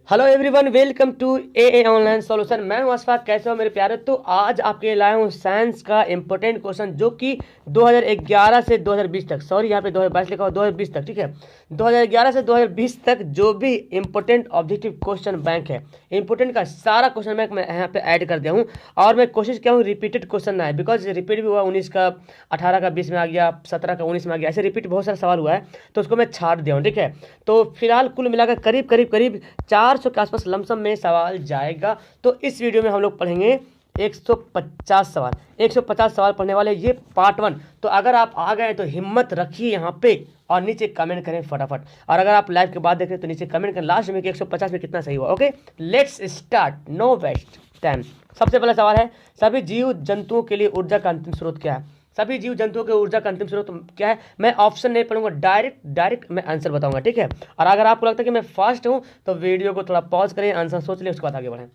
Hello everyone, welcome to a online solution. मैं हूं अशफाक। कैसे हो मेरे प्यारे। तो आज आपके लिए लाया हूं साइंस का इंपॉर्टेंट क्वेश्चन जो कि 2011 से 2020 तक, सॉरी यहाँ पे 2022 लिखा हुआ, 2020 तक, ठीक है। 2011 से 2020 तक जो भी इंपॉर्टेंट ऑब्जेक्टिव क्वेश्चन बैंक है, इंपॉर्टेंट का सारा क्वेश्चन बैंक मैं यहाँ पे ऐड कर दिया हूँ। और मैं कोशिश किया हूँ रिपीटेड क्वेश्चन ना है, बिकॉज रिपीट भी हुआ 19 का 18 का 20 में आ गया, 17 का 19 में आ गया, ऐसे रिपीट बहुत सारा सवाल हुआ है, तो उसको मैं छाट दिया हूँ, ठीक है। तो फिलहाल कुल मिलाकर करीब करीब करीब 400 के आसपास लमसम में सवाल जाएगा। तो इस वीडियो में हम लोग पढ़ेंगे 150 सवाल। 150 सवाल पढ़ने वाले, ये पार्ट 1। तो अगर आप आ गए तो हिम्मत रखिए यहाँ पे और नीचे कमेंट करें फटाफट। और अगर आप लाइव के बाद देख रहे हैं तो नीचे कमेंट करें लास्ट में कि 150 में कितना सही हुआ। Okay, let's start, no waste time. सबसे पहला सवाल है, सभी जीव जंतुओं के लिए ऊर्जा का अंतिम स्रोत क्या है? सभी जीव जंतुओं के ऊर्जा का अंतिम स्रोत क्या है? मैं ऑप्शन नहीं पढ़ूंगा, डायरेक्ट मैं आंसर बताऊंगा, ठीक है। और अगर आपको लगता है कि मैं फास्ट हूं तो वीडियो को थोड़ा पॉज करें, आंसर सोच लें, उसके बाद आगे बढ़ें।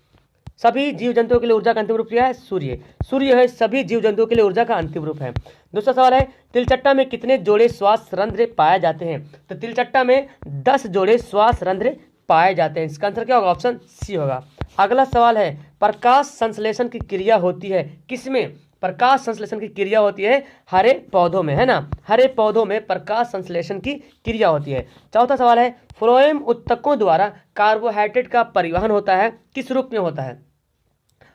सभी जीव जंतुओं के लिए ऊर्जा का अंतिम रूप क्या है? सूर्य। सूर्य है सभी जीव जंतुओं के लिए ऊर्जा का अंतिम रूप है। दूसरा सवाल है, तिलचट्टा में कितने जोड़े श्वास रंध्र पाए जाते हैं? तो तिलचट्टा में 10 जोड़े श्वास रंध्र पाए जाते हैं। इसका आंसर क्या होगा? ऑप्शन सी होगा। अगला सवाल है, प्रकाश संश्लेषण की क्रिया होती है किसमें? प्रकाश संश्लेषण की क्रिया होती है हरे पौधों में, है ना। हरे पौधों में प्रकाश संश्लेषण की क्रिया होती है। चौथा सवाल है, फ्लोएम उत्तकों द्वारा कार्बोहाइड्रेट का परिवहन होता है किस रूप में होता है?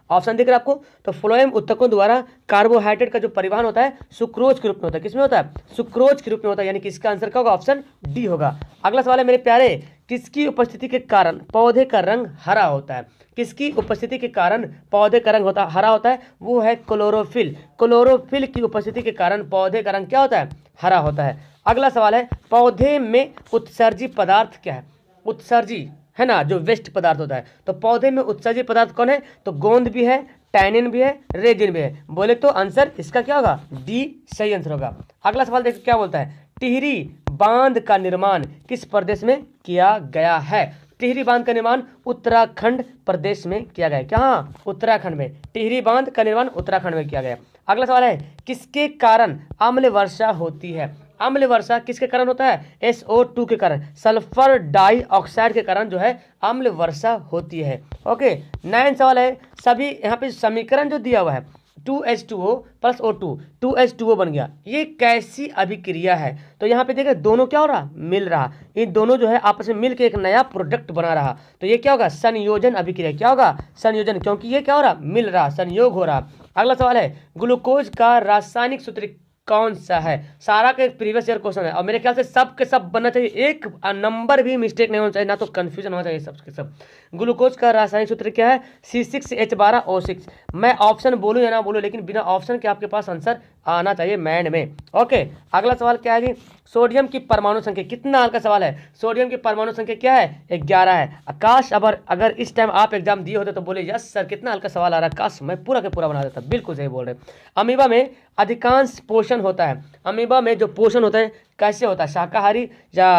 ऑप्शन दिख रहा है आपको? तो फ्लोएम उत्तकों द्वारा कार्बोहाइड्रेट का जो परिवहन होता है सुक्रोज के रूप में होता है। किसमें होता है? सुक्रोज के रूप में होता है, यानी कि इसका आंसर क्या होगा? ऑप्शन डी होगा। अगला सवाल है मेरे प्यारे, किसकी उपस्थिति के कारण पौधे का रंग हरा होता है? किसकी उपस्थिति के कारण पौधे का रंग हरा होता है? वो है क्लोरोफिल। क्लोरोफिल की उपस्थिति के कारण पौधे का रंग क्या होता है? हरा होता है। अगला सवाल है, पौधे में उत्सर्जी पदार्थ क्या है? उत्सर्जी है ना, जो वेस्ट पदार्थ होता है। तो पौधे में उत्सर्जी पदार्थ कौन है? तो गोंद भी है, टैनिन भी है, रेजिन भी है। बोले तो आंसर इसका क्या होगा? डी सही आंसर होगा। अगला सवाल देखो क्या बोलता है, टिहरी बांध का निर्माण किस प्रदेश में किया गया है? टिहरी बांध का निर्माण उत्तराखंड प्रदेश में किया गया है। क्या? उत्तराखंड में टिहरी बांध का निर्माण उत्तराखंड में किया गया। अगला सवाल है, किसके कारण अम्ल वर्षा होती है? अम्ल वर्षा किसके कारण होता है? SO2 के कारण, सल्फर डाइऑक्साइड के कारण जो है अम्ल वर्षा होती है। ओके, 9 सवाल है, सभी यहाँ पे समीकरण जो दिया हुआ है 2H2O प्लस O2, 2H2O बन गया, ये कैसी अभिक्रिया है? तो यहाँ पे देखिए दोनों क्या हो रहा? मिल रहा। इन दोनों जो है आपस में मिल के एक नया प्रोडक्ट बना रहा, तो ये क्या होगा? संयोजन अभिक्रिया। क्या होगा? संयोजन, क्योंकि ये क्या हो रहा? मिल रहा, संयोग हो रहा। अगला सवाल है, ग्लूकोज का रासायनिक सूत्र कौन सा है? सारा का एक प्रीवियस ईयर क्वेश्चन है और मेरे ख्याल से सब के सब बनना चाहिए, एक नंबर भी मिस्टेक नहीं होना चाहिए, ना तो कंफ्यूजन होना चाहिए सबके सब। ग्लूकोज का रासायनिक सूत्र क्या है? C6H12O6। मैं ऑप्शन बोलूं या ना बोलूं, लेकिन बिना ऑप्शन के आपके पास आंसर आना चाहिए मैंड में। ओके, अगला सवाल क्या है जी, सोडियम की परमाणु संख्या कितना? का सवाल है, सोडियम की परमाणु संख्या क्या है? 11 है। आकाश अगर इस टाइम आप एग्जाम दिए होते तो बोले यस सर कितना हल्का सवाल आ रहा है, काश मैं पूरा के पूरा बना देता। बिल्कुल सही बोल रहे। अमीबा में अधिकांश पोषण होता है, अमीबा में जो पोषण होता है कैसे होता है? शाकाहारी या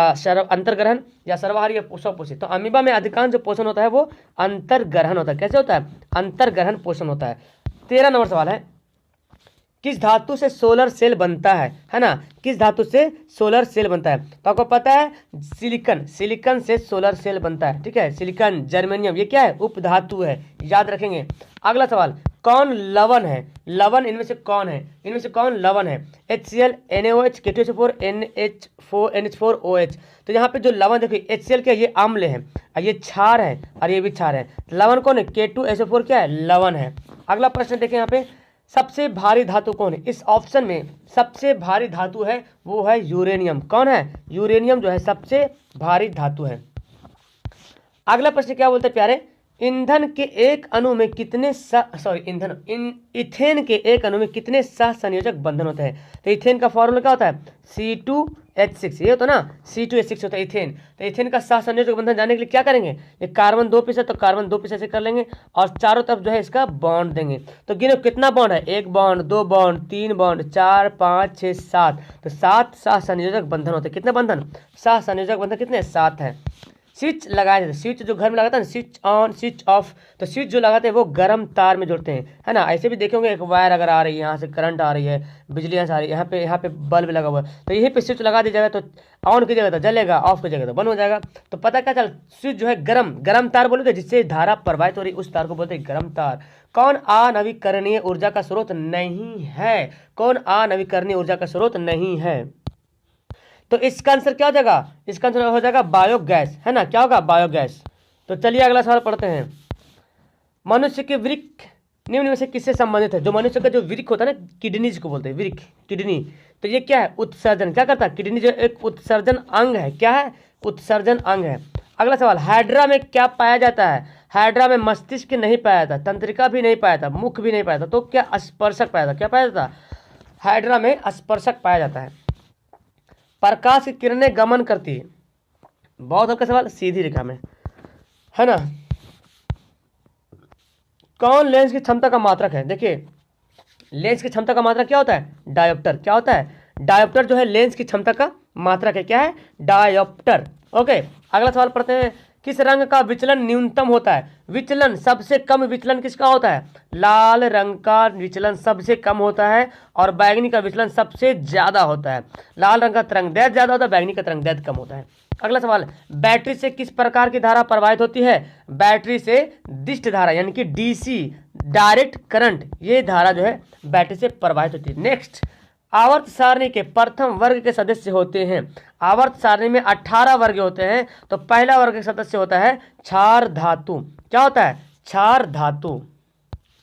अंतर्ग्रहण या सर्वाहारी या स्वपोषित? तो अमीबा में अधिकांश जो पोषण होता है वो अंतर्ग्रहण होता है। कैसे होता है? अंतर्ग्रहण पोषण होता है। 13 नंबर सवाल है, किस धातु से सोलर सेल बनता है ना? किस धातु से सोलर सेल बनता है? तो आपको पता है सिलिकन, सिलिकन से सोलर सेल बनता है, ठीक है। सिलिकन, जर्मेनियम, ये क्या है? उपधातु है, याद रखेंगे। अगला सवाल, कौन लवण है? लवण इनमें से कौन है? इनमें से कौन लवण है? HCl, NaOH, K2SO4, NH4OH। तो यहाँ पे जो लवण देखिए, HCl क्या है? ये अम्ल है, और ये क्षार है, और ये भी क्षार है। लवण कौन है? K2SO4 क्या है? लवण है। अगला प्रश्न देखें, यहाँ पे सबसे भारी धातु कौन है? इस ऑप्शन में सबसे भारी धातु है वो है यूरेनियम। कौन है? यूरेनियम जो है सबसे भारी धातु है। अगला प्रश्न क्या बोलते हैं प्यारे, ईंधन के एक अणु में कितने इथेन के एक अणु में कितने सहसंयोजक बंधन होते हैं? तो इथेन का फॉर्मूला क्या होता है? C2H6, ये होता है ना, C2H6 होता है इथेन। तो इथेन का सहसंयोजक बंधन जानने के लिए क्या करेंगे? ये कार्बन 2 पीस है तो कार्बन 2 पीस ऐसे कर लेंगे और चारों तरफ जो है इसका बॉन्ड देंगे। तो गिनो कितना बॉन्ड है? 1 बॉन्ड, 2 बॉन्ड, 3 बॉन्ड, 4, 5, 6, 7। तो 7 सहसंयोजक बंधन होते हैं। कितने बंधन? सहसंयोजक बंधन कितने? 7 है। स्विच लगाए जाते हैं, स्विच जो घर में लगाता है ना, स्विच ऑन स्विच ऑफ, तो स्विच जो लगाते हैं वो गर्म तार में जोड़ते हैं, है ना। ऐसे भी देखे होंगे, एक वायर अगर आ रही है, यहाँ से करंट आ रही है, बिजली यहाँ से आ रही है, यहाँ पे बल्ब लगा हुआ है, तो यहीं पे स्विच लगा दीजिएगा तो ऑन कीजिएगा तो जलेगा, ऑफ कीजिएगा तो बंद हो जाएगा। तो पता क्या चल, स्विच जो है गर्म तार बोलोगे, जिससे धारा प्रवाहित हो रही उस तार को बोलते हैं गर्म तार। कौन अनवीकरणीय ऊर्जा का स्रोत नहीं है? कौन अनवीकरणीय ऊर्जा का स्रोत नहीं है? तो इसका आंसर क्या हो जाएगा? इसका आंसर हो जाएगा बायोगैस, है ना। क्या होगा? बायोगैस। तो चलिए अगला सवाल पढ़ते हैं। मनुष्य के वृक्क निम्न में से किससे संबंधित है? जो मनुष्य का जो वृक्क होता है ना, किडनीज को बोलते हैं वृक्क, किडनी, तो ये क्या है? उत्सर्जन। क्या करता है? किडनी जो एक उत्सर्जन अंग है। क्या है? उत्सर्जन अंग है। अगला सवाल, हाइड्रा में क्या पाया जाता है? हाइड्रा में मस्तिष्क नहीं पाया जाता, तंत्रिका भी नहीं पाया जाता, मुख भी नहीं पाया जाता, तो क्या? स्पर्शक पाया जाता। क्या पाया जाता? हाइड्रा में स्पर्शक पाया जाता है। प्रकाश की किरणें गमन करती है, बहुत हल्का सवाल, सीधी रेखा में, है ना। कौन लेंस की क्षमता का मात्रक है? देखिए, लेंस की क्षमता का मात्रक क्या होता है? डायोप्टर। क्या होता है? डायोप्टर जो है लेंस की क्षमता का मात्रक है। क्या है? डायोप्टर। ओके, अगला सवाल पढ़ते हैं। किस रंग का विचलन न्यूनतम होता है? विचलन, सबसे कम विचलन किसका होता है? लाल रंग का विचलन सबसे कम होता है और बैंगनी का विचलन सबसे ज्यादा होता है। लाल रंग का तरंगदैर्ध्य ज्यादा होता है, बैंगनी का तरंगदैर्ध्य कम होता है। अगला सवाल, बैटरी से किस प्रकार की धारा प्रवाहित होती है? बैटरी से दिष्ट धारा, यानी कि डीसी, डायरेक्ट करंट, ये धारा जो है बैटरी से प्रवाहित होती है। नेक्स्ट, आवर्त सारणी के प्रथम वर्ग के सदस्य होते हैं। आवर्त सारणी में 18 वर्ग होते हैं, तो पहला वर्ग का सदस्य होता है क्षार धातु। क्या होता है? क्षार धातु।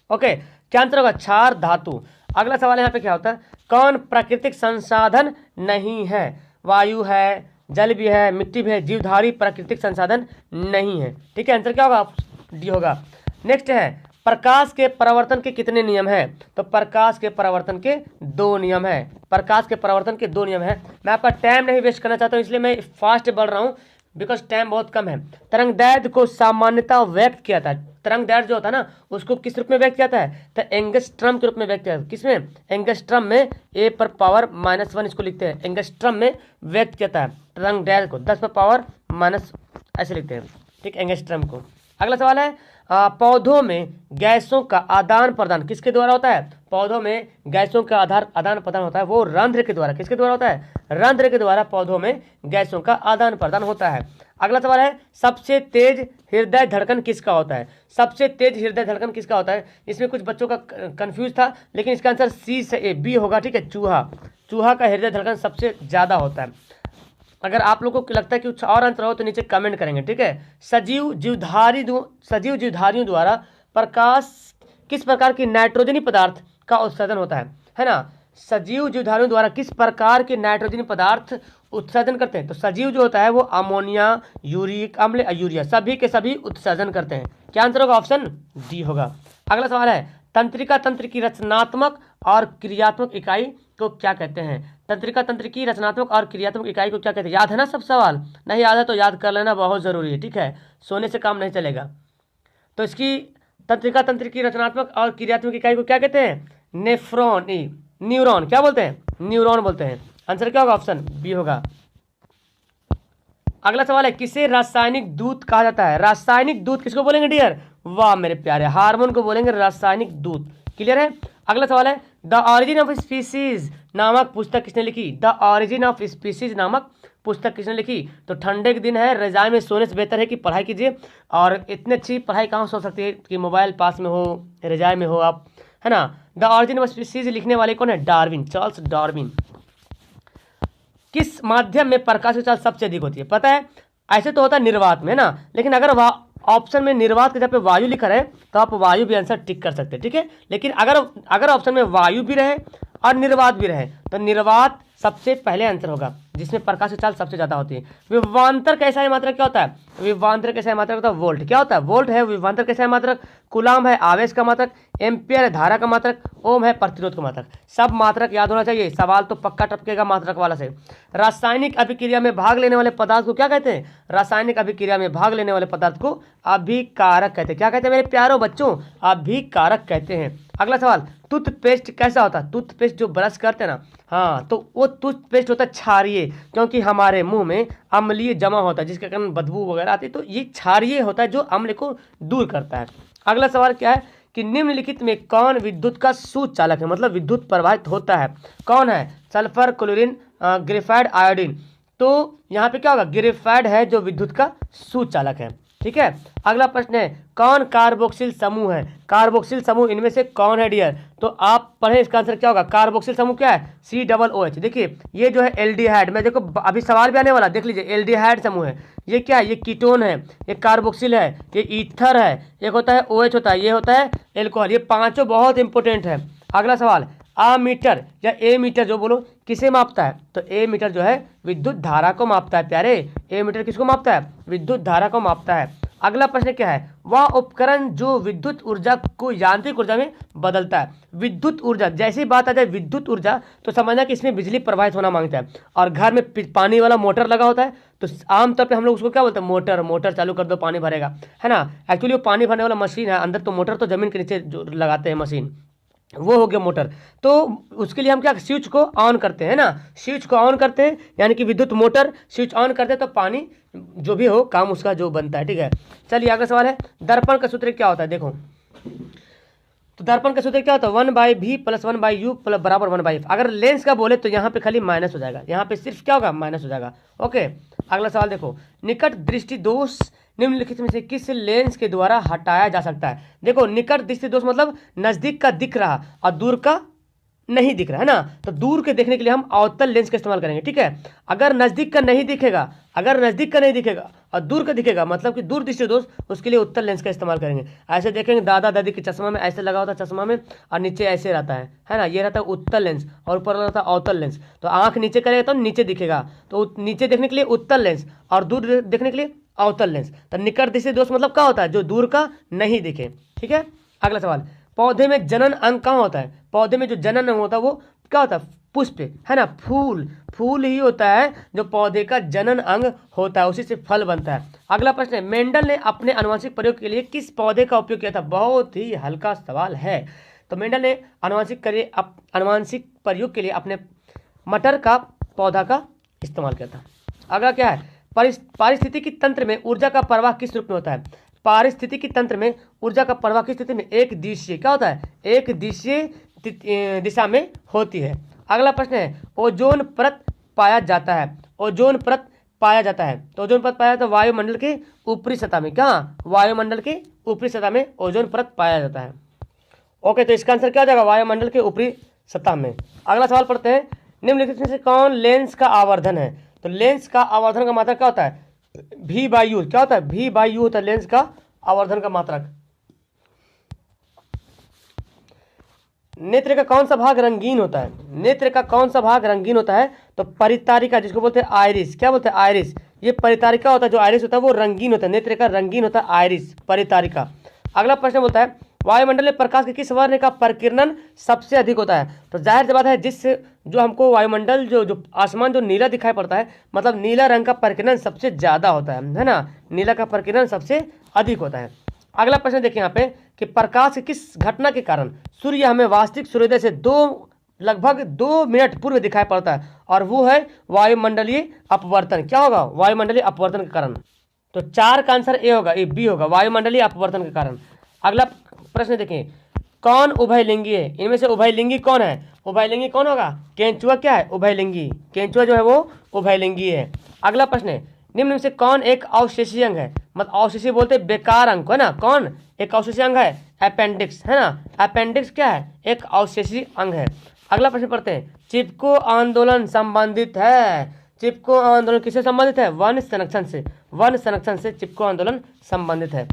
ओके, क्या आंसर होगा? क्षार धातु। अगला सवाल यहाँ पे क्या होता है? कौन प्राकृतिक संसाधन नहीं है? वायु है, जल भी है, मिट्टी भी है, जीवधारी प्राकृतिक संसाधन नहीं है। ठीक है, आंसर क्या होगा? डी होगा। नेक्स्ट है, प्रकाश के परावर्तन के कितने नियम हैं? तो प्रकाश के परावर्तन के 2 नियम है। प्रकाश के परावर्तन के 2 नियम है। मैं आपका टाइम नहीं वेस्ट करना चाहता हूँ, इसलिए मैं फास्ट बढ़ रहा हूँ, बिकॉज टाइम बहुत कम है। तरंगदैर्ध्य को सामान्यतः व्यक्त किया था, तरंगदैर्ध्य जो होता है ना, उसको किस रूप में व्यक्त किया था? तो एंगस्ट्रम के रूप में व्यक्त किया था। किसमें? एंगस्ट्रम में, ए पर पावर -1 इसको लिखते हैं, एंगस्ट्रम में व्यक्त किया था तरंगदैर्ध्य को, 10 पर पावर माइनस ऐसे लिखते हैं, ठीक, एंगस्ट्रम को। अगला सवाल है, पौधों में गैसों का आदान प्रदान किसके द्वारा होता है? पौधों में गैसों का आदान प्रदान होता है वो रंध्र के द्वारा। किसके द्वारा होता है? रंध्र के द्वारा पौधों में गैसों का आदान प्रदान होता है। अगला सवाल है, सबसे तेज हृदय धड़कन किसका होता है? सबसे तेज हृदय धड़कन किसका होता है? इसमें कुछ बच्चों का कंफ्यूज था, लेकिन इसका आंसर सी से ए, बी होगा। ठीक है, चूहा। चूहा का हृदय धड़कन सबसे ज्यादा होता है। अगर आप लोगों को लगता है कि कुछ और आंसर हो तो नीचे कमेंट करेंगे। ठीक है, सजीव जीवधारियों द्वारा प्रकाश किस प्रकार की नाइट्रोजनी पदार्थ का उत्सर्जन होता है ना। सजीव जीवधारियों द्वारा किस प्रकार के नाइट्रोजनी पदार्थ उत्सर्जन करते हैं? तो सजीव जो होता है वो अमोनिया, यूरिक अम्ल, यूरिया, सभी के सभी उत्सर्जन करते हैं। क्या आंसर होगा? ऑप्शन डी होगा। अगला सवाल है, तंत्रिका तंत्र की रचनात्मक और क्रियात्मक इकाई को क्या कहते हैं? तंत्रिका तंत्र की रचनात्मक और क्रियात्मक इकाई को क्या कहते हैं? याद है ना सब सवाल? नहीं याद है तो याद कर लेना, बहुत जरूरी है। ठीक है, सोने से काम नहीं चलेगा। तो इसकी तंत्रिका तंत्र की रचनात्मक और क्रियात्मक इकाई को क्या कहते हैं? Nephron, neuron. क्या बोलते हैं? न्यूरॉन बोलते हैं। आंसर क्या होगा? ऑप्शन बी होगा। अगला सवाल है, किसे रासायनिक दूत कहा जाता है? रासायनिक दूत किसको बोलेंगे डियर? वाह मेरे प्यारे, हार्मोन को बोलेंगे रासायनिक दूत। क्लियर है? अगला सवाल है, द ऑरिजिन ऑफ स्पीसीज नामक पुस्तक किसने लिखी? द ऑरिजिन ऑफ स्पीसीज नामक पुस्तक किसने लिखी? तो ठंडे के दिन है, रजाई में सोने से बेहतर है कि पढ़ाई कीजिए। और इतनी अच्छी पढ़ाई कहाँ सो सकती है कि मोबाइल पास में हो, रजाई में हो आप, है ना। द ऑरिजिन ऑफ स्पीसीज लिखने वाले कौन है? Darwin, Charles Darwin. किस माध्यम में प्रकाश की चाल सबसे अधिक होती है? पता है, ऐसे तो होता है निर्वात में, है ना, लेकिन अगर ऑप्शन में निर्वात के जगह पे वायु लिखा रहे तो आप वायु भी आंसर टिक कर सकते हैं। ठीक है, लेकिन अगर ऑप्शन में वायु भी रहे और निर्वात भी रहे तो निर्वात सबसे पहले आंसर होगा, जिसमें प्रकाश की चाल सबसे ज्यादा होती है। विभवांतर का एसआई मात्रक क्या होता है? विभवांतर का एसआई मात्रक होता है वोल्ट। क्या होता है? वोल्ट है विभवांतर का एसआई मात्रक। कूलाम है आवेश का मात्रक। एम्पियर है धारा का मात्रक। ओम है प्रतिरोध का मात्रक। सब मात्रक याद होना चाहिए, सवाल तो पक्का टपकेगा मात्रक वाला से। रासायनिक अभिक्रिया में भाग लेने वाले पदार्थ को क्या कहते हैं? रासायनिक अभिक्रिया में भाग लेने वाले पदार्थ को अभिकारक कहते हैं। क्या कहते हैं मेरे प्यारों बच्चों? अभिकारक कहते हैं। अगला सवाल, टूथपेस्ट कैसा होता है? टूथपेस्ट जो ब्रश करते हैं ना, हाँ, तो वो टूथपेस्ट होता है क्षारीय, क्योंकि हमारे मुंह में अम्लीय जमा होता है जिसके कारण बदबू वगैरह आती है, तो ये क्षारीय होता है जो अम्ल को दूर करता है। अगला सवाल क्या है कि निम्नलिखित में कौन विद्युत का सुचालक है, मतलब विद्युत प्रवाहित होता है, कौन है? Sulphur, chlorine, graphite, iodine. तो यहाँ पे क्या होगा? ग्रेफाइट है जो विद्युत का सुचालक है। ठीक है, अगला प्रश्न है कौन कार्बोक्सिल समूह है? कार्बोक्सिल समूह इनमें से कौन है डियर? तो आप पढ़े, इसका आंसर क्या होगा? कार्बोक्सिल समूह क्या है? COOH। देखिए ये जो है एल्डिहाइड में, देखो अभी सवाल भी आने वाला, देख लीजिए एल्डिहाइड समूह है। ये क्या है? ये कीटोन है, ये कार्बोक्सिल है, ये ईथर है, एक होता है OH होता है, ये होता है एल्कोहल। ये पांचों बहुत इंपॉर्टेंट है। अगला सवाल, अमीटर या एमीटर जो बोलो किसे मापता है? तो एमीटर जो है विद्युत धारा को मापता है प्यारे। एमीटर किसको मापता है? विद्युत धारा को मापता है। अगला प्रश्न क्या है? वह उपकरण जो विद्युत ऊर्जा को यांत्रिक ऊर्जा में बदलता है। विद्युत ऊर्जा, जैसी बात आ जाए विद्युत ऊर्जा तो समझना कि इसमें बिजली प्रवाहित होना मांगता है। और घर में पानी वाला मोटर लगा होता है तो आमतौर पे हम लोग उसको क्या बोलते हैं? मोटर। मोटर चालू कर दो पानी भरेगा, है ना। एक्चुअली वो पानी भरने वाला मशीन है, अंदर तो मोटर तो जमीन के नीचे जो लगाते हैं मशीन, वो हो गया मोटर। तो उसके लिए हम क्या स्विच को ऑन करते हैं ना, स्विच को ऑन करते हैं, यानी कि विद्युत मोटर स्विच ऑन करते हैं तो पानी जो भी हो काम उसका जो बनता है। ठीक है, चलिए अगला सवाल है दर्पण का सूत्र क्या होता है? देखो तो दर्पण का सूत्र क्या होता है? 1/v + 1/u बराबर 1/f। अगर लेंस का बोले तो यहाँ पे खाली माइनस हो जाएगा, यहाँ पे सिर्फ क्या होगा? माइनस हो जाएगा। ओके, अगला सवाल देखो, निकट दृष्टि दोष निम्नलिखित में से किस लेंस के द्वारा हटाया जा सकता है? देखो निकट दृष्टि दोष मतलब नजदीक का दिख रहा और दूर का नहीं दिख रहा, है ना। तो दूर के देखने के लिए हम अवतल लेंस का इस्तेमाल करेंगे। ठीक है, अगर नजदीक का नहीं दिखेगा, अगर नजदीक का नहीं दिखेगा और दूर का दिखेगा मतलब कि दूर दृष्टि दोष, उसके लिए उत्तल लेंस का इस्तेमाल करेंगे। ऐसे देखेंगे दादा दादी के चश्मा में ऐसे लगा होता है, चश्मा में और नीचे ऐसे रहता है ना, ये रहता है उत्तल लेंस और ऊपर रहता है अवतल लेंस। तो आंख नीचे करेगा तो नीचे दिखेगा, तो नीचे देखने के लिए उत्तल लेंस और दूर देखने के लिए अवतल लेंस। तो निकट दृष्टि दोष मतलब क्या होता है? जो दूर का नहीं दिखे। ठीक है, अगला सवाल, पौधे में जनन अंग कहाँ होता है? पौधे में जो जनन अंग होता है वो क्या होता है? पुष्प, है ना। फूल, फूल ही होता है जो पौधे का जनन अंग होता है, उसी से फल बनता है। अगला प्रश्न है मेंडल ने अपने आनुवंशिक प्रयोग के लिए किस पौधे का उपयोग किया था? बहुत ही हल्का सवाल है। तो मेंडल ने आनुवंशिक प्रयोग के लिए अपने मटर का पौधा का इस्तेमाल किया था। अगला क्या है? पारिस्थितिकी तंत्र में ऊर्जा का प्रवाह किस रूप में होता है? पारिस्थितिकी तंत्र में ऊर्जा का प्रवाह किस स्थिति में? एक दिशीय, क्या होता है? एक दिशीय दिशा में होती है। अगला प्रश्न है ओजोन परत पाया जाता है। ओजोन परत पाया जाता है तो ओजोन परत पाया जाता है वायुमंडल के ऊपरी सतह में। क्या? वायुमंडल के ऊपरी सतह में ओजोन परत पाया जाता है। ओके, तो इसका आंसर क्या हो जाएगा? वायुमंडल के ऊपरी सतह में। अगला सवाल पढ़ते हैं निम्नलिखित में से कौन लेंस का आवर्धन है? तो लेंस का आवर्धन का मात्रक क्या होता है? V/U। क्या होता है? V/U होता है लेंस का आवर्धन का मात्रक। नेत्र का कौन सा भाग रंगीन होता है? नेत्र का कौन सा भाग रंगीन होता है? तो परितारिका, जिसको बोलते हैं आइरिस। क्या बोलते हैं? आइरिस। ये परितारिका होता है, जो आइरिस होता है वो रंगीन होता है। नेत्र का रंगीन होता है आइरिस, परितारिका। अगला प्रश्न बोलता है वायुमंडल में प्रकाश के किस वर्ण का प्रकीर्णन सबसे अधिक होता है? तो जाहिर सी बात है जिस जो हमको वायुमंडल जो आसमान जो नीला दिखाई पड़ता है, मतलब नीला रंग का प्रकीर्णन सबसे ज्यादा होता है ना। नीला का प्रकीर्णन सबसे अधिक होता है। अगला प्रश्न देखिए यहाँ पे कि प्रकाश किस घटना के कारण सूर्य हमें वास्तविक सूर्योदय से लगभग 2 मिनट पूर्व दिखाई पड़ता है, और वो है वायुमंडलीय अपवर्तन। क्या होगा? वायुमंडलीय अपवर्तन के कारण। तो 4 का आंसर ए होगा, ए बी होगा, वायुमंडलीय अपवर्तन के कारण। अगला प्रश्न देखें कौन उभयलिंगी है? इनमें से उभयलिंगी कौन है? उभयलिंगी कौन होगा? केंचुआ क्या है? उभयलिंगी। केंचुआ जो है वो उभयलिंगी है। अगला प्रश्न है निम्न में से कौन एक अवशेषीय अंग है? मतलब अवशेषीय बोलते बेकार अंग को, है ना। कौन एक अवशेषीय अंग है? अपेंडिक्स, है ना। अपेंडिक्स क्या है? एक अवशेषीय अंग है। अगला प्रश्न पढ़ते हैं चिपको आंदोलन संबंधित है। चिपको आंदोलन किससे संबंधित है? वन संरक्षण से। वन संरक्षण से चिपको आंदोलन संबंधित है।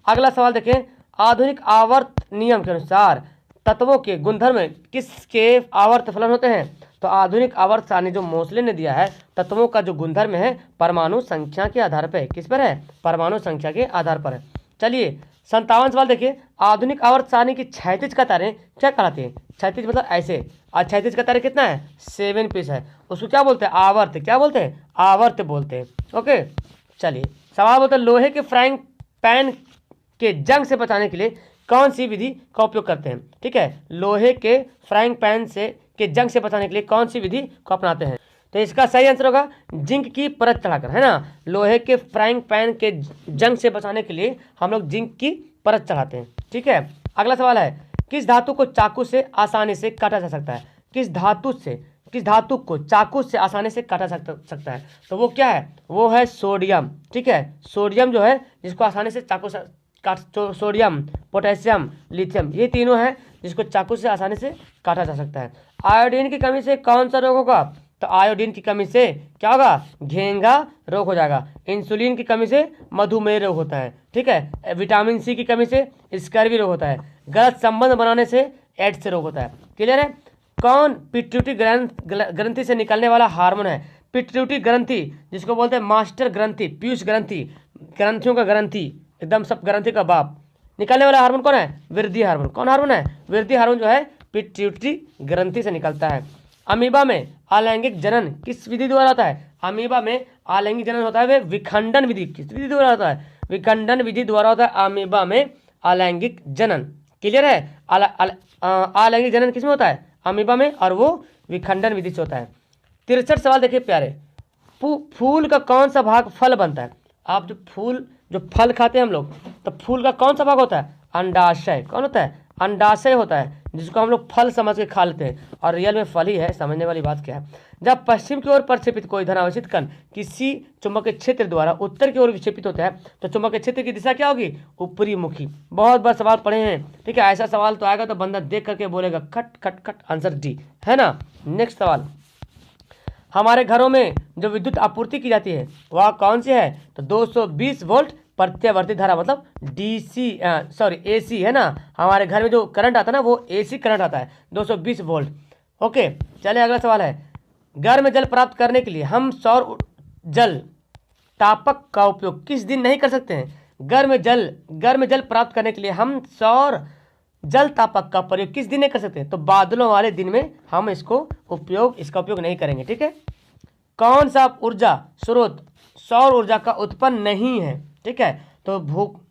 अगला सवाल देखें आधुनिक आवर्त नियम के अनुसार तत्वों के गुणधर्म किसके आवर्त फलन होते हैं? तो आधुनिक आवर्त सारणी जो मोसले ने दिया है, तत्वों का जो गुणधर्म है परमाणु संख्या के आधार पर। किस पर है? परमाणु संख्या के आधार पर है। चलिए 57 सवाल देखिए आधुनिक आवर्त सारणी की क्षैतिज कतारें क्या कहलाती हैं? क्षैतिज मतलब ऐसे, और क्षैतिज कतारें कितना है? 7 पीस है। उसको क्या बोलते हैं? आवर्त। क्या बोलते हैं? आवर्त बोलते हैं। ओके, चलिए सवाल बोलते हैं लोहे के फ्राइंग पैन के जंग से बचाने के लिए कौन सी विधि का उपयोग करते हैं? ठीक है, लोहे के फ्राइंग पैन से के जंग से बचाने के लिए कौन सी विधि को अपनाते हैं? तो इसका सही आंसर होगा जिंक की परत चढ़ाकर, है ना। लोहे के फ्राइंग पैन के जंग से बचाने के लिए हम लोग जिंक की परत चढ़ाते हैं, ठीक है। अगला सवाल है, किस धातु को चाकू से आसानी से काटा जा सकता है? किस धातु को चाकू से आसानी से काटा सकता है? तो वो क्या है? वो है सोडियम, ठीक है। सोडियम जो है जिसको आसानी से चाकू से सोडियम, पोटेशियम, लिथियम, ये तीनों हैं जिसको चाकू से आसानी से काटा जा सकता है। आयोडीन की कमी से कौन सा रोग होगा? तो आयोडीन की कमी से क्या होगा? घेंघा रोग हो जाएगा। इंसुलिन की कमी से मधुमेह रोग होता है, ठीक है। विटामिन सी की कमी से स्कर्वी रोग होता है। गलत संबंध बनाने से एड्स रोग होता है। क्लियर है? कौन पिट्यूटरी ग्रंथि से निकलने वाला हार्मोन है? पिट्यूटरी ग्रंथि जिसको बोलते हैं मास्टर ग्रंथि, पीयूष ग्रंथि, ग्रंथियों का ग्रंथि, एकदम सब ग्रंथि का बाप। निकलने वाला हार्मोन कौन है? वृद्धि हार्मोन। कौन हार्मोन है? वृद्धि हार्मोन जो है पिट्यूटरी ग्रंथि से निकलता है। अमीबा में अलैंगिक जनन किस विधि द्वारा होता है? अमीबा में अलैंगिक जनन होता है वे विखंडन विधि। किस विधि द्वारा होता है? विखंडन विधि द्वारा होता है अमीबा में अलैंगिक जनन। क्लियर है? अलैंगिक जनन किसमें होता है? अमीबा में, और वो विखंडन विधि से होता है। 63 सवाल देखिए प्यारे, फूल का कौन सा भाग फल बनता है? आप जो फल खाते हैं हम लोग, तो फूल का कौन सा भाग होता है? अंडाशय। कौन होता है? अंडाशय होता है, जिसको हम लोग फल समझ के खा लेते हैं और रियल में फल ही है। समझने वाली बात क्या है? जब पश्चिम की ओर प्रक्षेपित कोई धनावेशित कण किसी चुंबकीय क्षेत्र द्वारा उत्तर की ओर विक्षेपित होता है तो चुंबकीय क्षेत्र की दिशा क्या होगी? ऊपरी मुखी। बहुत बार सवाल पढ़े हैं, ठीक है। ऐसा सवाल तो आएगा तो बंदा देख करके बोलेगा खट खट खट, आंसर डी, है ना। नेक्स्ट सवाल, हमारे घरों में जो विद्युत आपूर्ति की जाती है वह कौन सी है? तो 220 वोल्ट प्रत्यावर्ती धारा, मतलब एसी, है ना। हमारे घर में जो करंट आता है ना वो एसी करंट आता है, 220 वोल्ट। ओके, चलिए अगला सवाल है, गर्म जल प्राप्त करने के लिए हम सौर जल तापक का उपयोग किस दिन नहीं कर सकते हैं? गर्म जल प्राप्त करने के लिए हम सौर जल तापक का प्रयोग किस दिन नहीं कर सकते? तो बादलों वाले दिन में हम इसका उपयोग नहीं करेंगे, ठीक है। कौन सा ऊर्जा स्रोत सौर ऊर्जा का उत्पन्न नहीं है? ठीक है, तो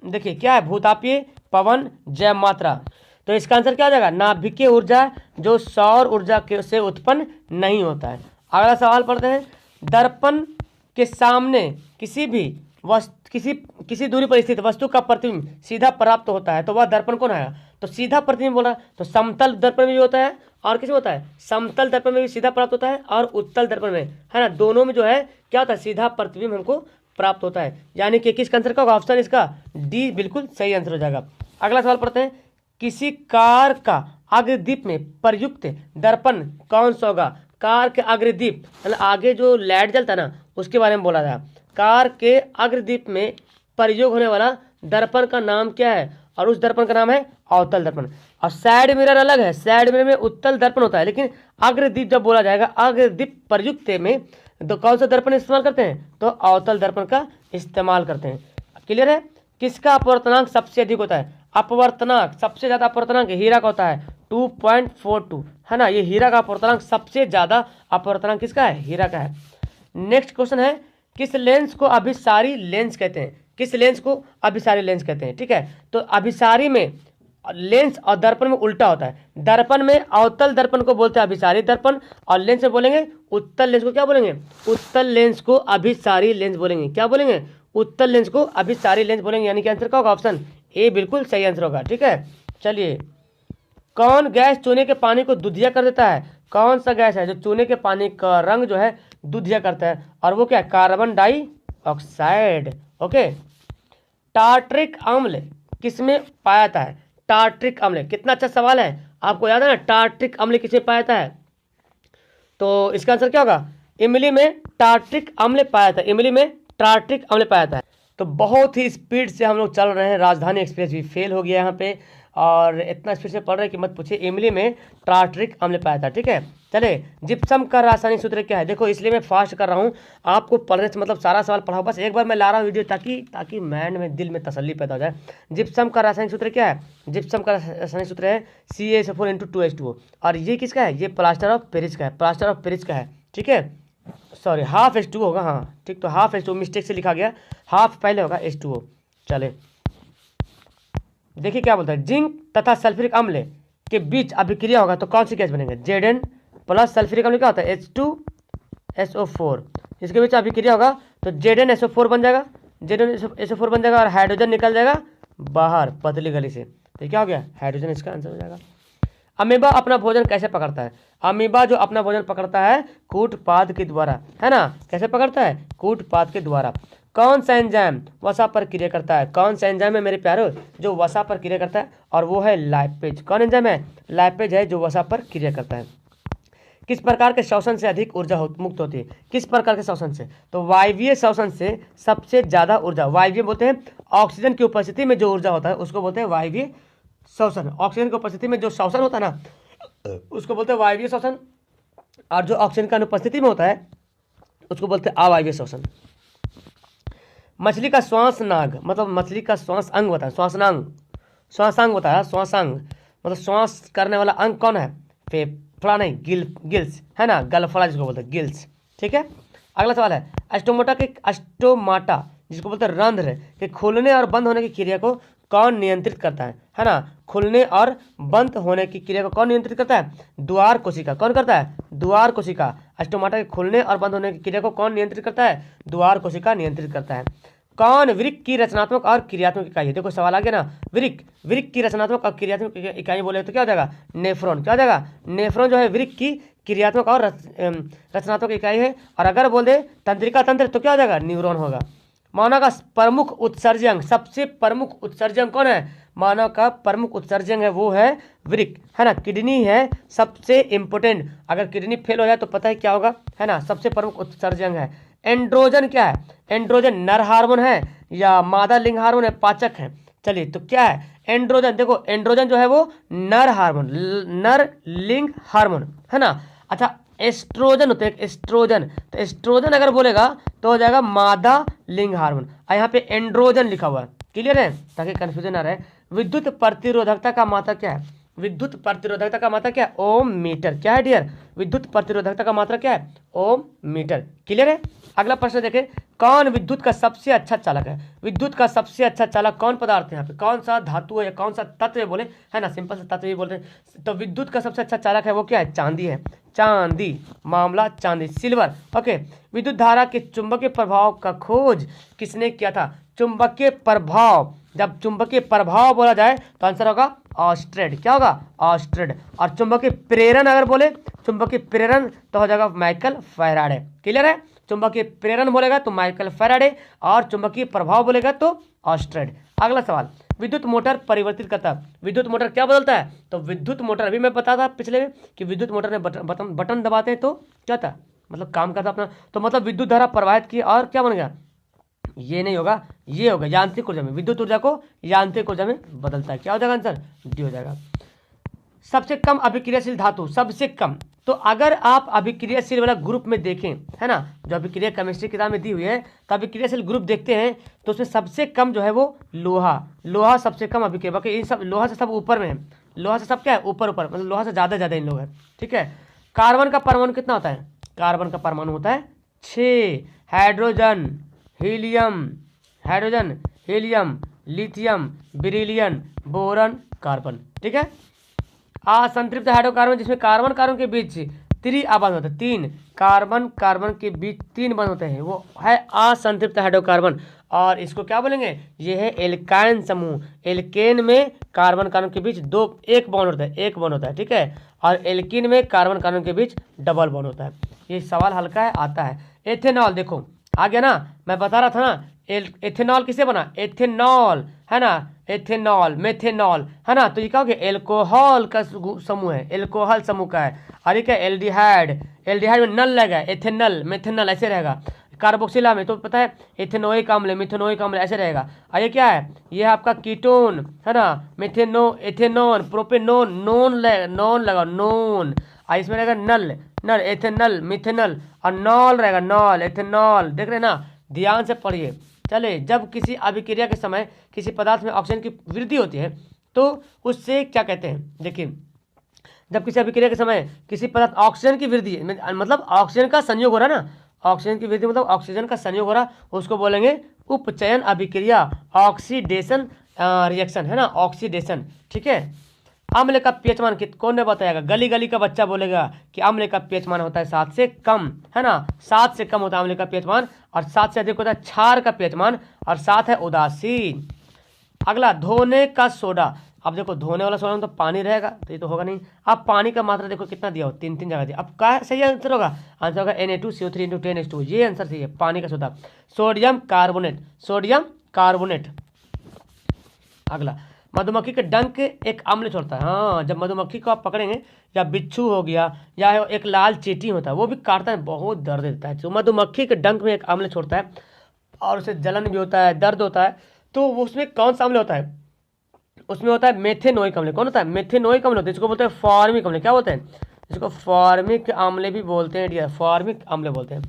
देखिए क्या है? भूतापीय, पवन, जैव मात्रा। तो इसका आंसर क्या हो जाएगा? नाभिकीय ऊर्जा, जो सौर ऊर्जा से उत्पन्न नहीं होता है। अगला सवाल पढ़ते हैं, दर्पण के सामने किसी दूरी पर स्थित वस्तु का प्रतिबिंब सीधा प्राप्त होता है तो वह दर्पण कौन है? तो सीधा प्रतिबिंब बोला, तो समतल दर्पण में भी होता है और किसमें होता है? समतल दर्पण में भी सीधा प्राप्त होता है और उत्तल दर्पण में, है ना, दोनों में जो है क्या होता है? सीधा प्रतिबिंब हमको प्राप्त होता है। यानी कि किस आंसर का ऑप्शन इसका डी बिल्कुल सही आंसर हो जाएगा। अगला सवाल पढ़ते हैं, किसी कार का अग्रदीप में प्रयुक्त दर्पण कौन सा होगा? कार के अग्रदीप मतलब आगे जो लाइट जलता है ना उसके बारे में बोला था। कार के अग्रदीप में प्रयोग होने वाला दर्पण का नाम क्या है? और उस दर्पण का नाम है अवतल दर्पण। और साइड मिरर अलग है, साइड मिरर में उत्तल दर्पण होता है, लेकिन अग्रदीप जब बोला जाएगा अग्रदीप प्रयुक्त में तो कौन सा दर्पण इस्तेमाल करते हैं? तो अवतल दर्पण का इस्तेमाल करते हैं। क्लियर है? किसका अपवर्तनांक सबसे अधिक होता है? अपवर्तनांक सबसे ज्यादा अपवर्तनांक हीरा का होता है 2.42, है ना। ये हीरा का अपवर्तनांक सबसे ज्यादा अपवर्तनांक किसका है? हीरा का है। नेक्स्ट क्वेश्चन है, किस लेंस को अभिसारी लेंस कहते हैं? किस लेंस को अभिसारी लेंस कहते हैं? ठीक है, तो अभिसारी में लेंस और दर्पण में उल्टा होता है। दर्पण में अवतल दर्पण को बोलते हैं अभिसारी दर्पण, और लेंस में बोलेंगे उत्तल लेंस को क्या बोलेंगे? उत्तल लेंस को अभिसारी लेंस बोलेंगे। क्या बोलेंगे? उत्तल लेंस को अभिसारी लेंस बोलेंगे। यानी कि आंसर का होगा ऑप्शन ए बिल्कुल सही आंसर होगा। ठीक है, चलिए, कौन गैस चूने के पानी को दुधिया कर देता है? कौन सा गैस है जो चूने के पानी का रंग जो है दुधिया करता है? और वो क्या है? Carbon dioxide. ओके, टार्ट्रिक अम्ल किसमें पाया जाता है? टार्ट्रिक अम्ल, कितना अच्छा सवाल है, आपको याद है ना? टार्ट्रिक अम्ल किसमें पाया जाता है? तो इसका आंसर क्या होगा? इमली में टार्ट्रिक अम्ल पाया जाता है। इमली में टार्ट्रिक अम्ल पाया जाता है। तो बहुत ही स्पीड से हम लोग चल रहे हैं, राजधानी एक्सप्रेस भी फेल हो गया यहाँ पे, और इतना स्पीड से पढ़ रहे हैं कि मत पूछिए। इमली में टार्ट्रिक अम्ल पाया था। ठीक है, चले, जिप्सम का रासायनिक सूत्र क्या है? देखो, इसलिए मैं फास्ट कर रहा हूँ, आपको पढ़ने से मतलब सारा सवाल पढ़ाओ, बस एक बार मैं ला रहा हूँ वीडियो ताकि माइंड में, दिल में तसल्ली पैदा हो जाए। जिप्सम का रासायनिक सूत्र क्या है? जिप्सम का रासायनिक सूत्र है CaSO4 और ये किसका है? ये प्लास्टर ऑफ पेरिस का है। प्लास्टर ऑफ पेरिस का है। ठीक है, सॉरी, हाफ H2O होगा। हाँ ठीक, तो हाफ H2O मिस्टेक से लिखा गया, हाफ पहले होगा H2O। चले, देखिए क्या बोलता है, जिंक तथा सल्फ्यूरिक अम्ल के बीच अभिक्रिया होगा तो कौन सी गैस बनेंगे? Zn प्लस सल्फ्यूरिक अम्ल क्या होता है H2SO4, इसके बीच अभिक्रिया होगा तो ZnSO4 बन जाएगा, ZnSO4 बन जाएगा और हाइड्रोजन निकल जाएगा बाहर पतली गली से। तो क्या हो गया, हाइड्रोजन इसका आंसर हो जाएगा। अमीबा अपना भोजन कैसे पकड़ता है? अमीबा जो अपना भोजन पकड़ता है कूटपाद के द्वारा, है ना। कैसे पकड़ता है? कूटपाद के द्वारा। कौन सा एंजाइम वसा पर क्रिया करता है? कौन सा एंजाइम है मेरे प्यारो जो वसा पर क्रिया करता है? और वो है लाइपेज। कौन एंजाइम है? लाइपेज है जो वसा पर क्रिया करता है। किस प्रकार के श्वसन से अधिक ऊर्जा मुक्त होती है? किस प्रकार के श्वसन से? तो वायवीय श्वसन से सबसे ज्यादा ऊर्जा, वायवीय बोलते हैं ऑक्सीजन की उपस्थिति में जो ऊर्जा होता है उसको बोलते हैं वायवीय श्वसन। ऑक्सीजन की उपस्थिति में जो श्वसन होता है ना उसको बोलते हैं वायवीय श्वसन, और जो ऑक्सीजन की अनुपस्थिति में होता है उसको बोलते हैं अवायवीय श्वसन। मछली का श्वास नाग मतलब मछली का श्वास अंग होता है, श्वासांग होता है। श्वासांग मतलब श्वास करने वाला अंग कौन है? फेफड़ा नहीं, गिल्स, है ना, गलफड़ा जिसको बोलते हैं, गिल्स। ठीक है, अगला सवाल है अस्टोमाटा जिसको बोलते हैं रंध्र के खुलने और बंद होने की क्रिया को कौन नियंत्रित करता है ना। खुलने और बंद होने की क्रिया को कौन नियंत्रित करता है? द्वार कोशिका। कौन करता है? द्वार कोशिका। अस्टोमाटा के खुलने और बंद होने की क्रिया को कौन नियंत्रित करता है? द्वार कोशिका नियंत्रित करता है। कौन वृक्क की रचनात्मक और क्रियात्मक इकाई है? देखो सवाल आ गया ना, वृक्क की रचनात्मक और क्रियात्मक इकाई बोले तो क्या हो जाएगा? नेफ्रॉन। क्या हो जाएगा? नेफ्रॉन जो है वृक्क की क्रियात्मक और रचनात्मक इकाई है। और अगर बोल दे तंत्रिका तंत्र तो क्या हो जाएगा? न्यूरॉन होगा। मानव का प्रमुख उत्सर्जक अंग, सबसे प्रमुख उत्सर्जक कौन है? मानव का प्रमुख उत्सर्जक है वो है वृक्क, है ना। किडनी है सबसे इंपोर्टेंट, अगर किडनी फेल हो जाए तो पता है क्या होगा, है ना। सबसे प्रमुख उत्सर्जक है। एंड्रोजन क्या है? एंड्रोजन नर हार्मोन है या मादा लिंग हार्मोन है? पाचक है। चलिए तो क्या है एंड्रोजन? देखो एंड्रोजन जो है वो नर हार्मोन, नर लिंग हार्मोन, है ना। अच्छा एस्ट्रोजन होते हैं, एस्ट्रोजन, तो एस्ट्रोजन अगर बोलेगा तो हो जाएगा मादा लिंग हार्मोन। और यहाँ पे एंड्रोजन लिखा हुआ है, क्लियर है, ताकि कंफ्यूजन ना रहे। विद्युत प्रतिरोधकता का मात्रा क्या है? विद्युत प्रतिरोधकता का मात्रा क्या है? ओम मीटर। क्या है डियर? विद्युत प्रतिरोधकता का मात्रा क्या है? ओम मीटर। क्लियर है। अगला प्रश्न देखें, कौन विद्युत का सबसे अच्छा चालक है? विद्युत का सबसे अच्छा चालक कौन पदार्थ है? यहाँ पे कौन सा धातु है या कौन सा तत्व है बोले, है ना, सिंपल से तत्व ही बोलते हैं। तो विद्युत का सबसे अच्छा चालक है वो क्या है? चांदी है। चांदी, मामला चांदी, सिल्वर। ओके, विद्युत धारा के चुंबकीय प्रभाव का खोज किसने किया था? चुंबकीय प्रभाव, जब चुंबकीय प्रभाव बोला जाए तो आंसर होगा ऑस्ट्रेड। क्या होगा? ऑस्ट्रेड। और चुंबकीय प्रेरण अगर बोले, चुंबकीय प्रेरण तो हो जाएगा माइकल फैराडे। क्लियर है। चुंबकीय प्रेरण बोलेगा तो माइकल फैराडे, और चुंबकीय प्रभाव बोलेगा तो ऑस्ट्रेड। अगला सवाल, विद्युत मोटर परिवर्तित करता है। विद्युत मोटर क्या बदलता है? तो विद्युत मोटर, अभी मैं बता था पिछले में कि विद्युत मोटर में बटन दबाते हैं तो क्या था, मतलब काम करता अपना, तो मतलब विद्युत धारा प्रवाहित की और क्या बन गया? ये नहीं होगा, ये होगा यांत्रिक ऊर्जा में, विद्युत ऊर्जा को यांत्रिक ऊर्जा में बदलता है। क्या हो जाएगा आंसर? डी हो जाएगा। सबसे कम अभिक्रियाशील धातु, सबसे कम, तो अगर आप अभिक्रियाशील वाला ग्रुप में देखें, है ना, जो अभिक्रिया केमिस्ट्री किताब में दी हुई है, तो अभिक्रियाशील ग्रुप देखते हैं तो उसमें सबसे कम जो है वो लोहा, लोहा सबसे कम अभिक्रिया, बाकी इन सब लोहा से सब ऊपर में है, लोहा से सब क्या है? ऊपर, मतलब लोहा से ज़्यादा इन लोग है। ठीक है। कार्बन का परमाणु कितना होता है? कार्बन का परमाणु होता है 6। Hydrogen, helium, lithium, beryllium, boron, carbon. ठीक है। असंतृप्त हाइड्रोकार्बन जिसमें कार्बन कार्बन के बीच त्रिआबंध होता है, 3 कार्बन कार्बन के बीच 3 बंध होते हैं, वो है असंतृप्त हाइड्रोकार्बन। और इसको क्या बोलेंगे? ये है एल्काइन समूह। एल्केन में कार्बन कार्बन के बीच एक बॉन्ड होता है, एक बॉन्ड होता है। ठीक है। और एल्कीन में कार्बन कार्बन के बीच डबल बॉन्ड होता है। ये सवाल हल्का है, आता है। एथेनॉल देखो आ गया ना, मैं बता रहा था ना, एथेनॉल किसे बना? एथेनॉल, है ना, एथेनॉल, मेथेनॉल, है ना। तो ये क्या हो गया? एल्कोहल का समूह है, एल्कोहल समूह का है। और ये क्या? एल्डिहाइड, एल्डिहाइड में नल लगा है, एथेनल, मेथेनल ऐसे रहेगा। कार्बोक्सिला में तो पता है एथेनोइक अम्ल, मिथेनोइक अम्ल ऐसे रहेगा। और ये क्या है? ये आपका कीटोन, है ना, एथेनोन, प्रोपेनोन, नोन लगा, नोन। और इसमें रहेगा नल, एथेनल, मिथेनल, और नॉल रहेगा, नॉल, एथेनॉल। देख रहे हैं ना, ध्यान से पढ़िए। चले, जब किसी अभिक्रिया के समय किसी पदार्थ में ऑक्सीजन की वृद्धि होती है तो उससे क्या कहते हैं? देखिए, जब किसी अभिक्रिया के समय किसी पदार्थ ऑक्सीजन की वृद्धि, मतलब ऑक्सीजन का संयोग हो रहा है ना, ऑक्सीजन की वृद्धि मतलब ऑक्सीजन का संयोग हो रहा, उसको बोलेंगे उपचयन अभिक्रिया, ऑक्सीडेशन रिएक्शन, है ना, ऑक्सीडेशन। ठीक है। अम्ल का पीएच मान कौन ने बताएगा? गली गली का बच्चा बोलेगा कि अम्ल का पीएच मान होता है 7 से कम, है ना, 7 से कम होता है अम्ल का पीएच मान, और 7 से अधिक होता है क्षार का पीएच मान, और 7 है उदासीन। अगला, धोने का सोडा। अब देखो धोने वाला सोडा में तो पानी रहेगा, तो ये तो होगा नहीं। अब पानी का मात्रा देखो कितना दिया हो, 3 3 जगह दिया। अब क्या सही आंसर होगा? आंसर होगा Na2CO3 × 10H2। ये आंसर सही है, पानी का soda. Sodium carbonate, sodium carbonate. अगला, मधुमक्खी के डंक एक अम्ल छोड़ता है। हाँ, जब मधुमक्खी को आप पकड़ेंगे, या बिच्छू हो गया, या एक लाल चींटी होता है, वो भी काटता है, बहुत दर्द देता है। तो मधुमक्खी के डंक में एक अम्ल छोड़ता है, और उसे जलन भी होता है, दर्द होता है। तो उसमें कौन सा अम्ल होता है? उसमें होता है मेथेनोइक अम्ल। कौन होता है? मेथेनोइक अम्ल होता है। इसको बोलते हैं फॉर्मिक अम्ल। क्या बोलते हैं? इसको फॉर्मिक अम्ल भी बोलते हैं डियर, फॉर्मिक अम्ल बोलते हैं।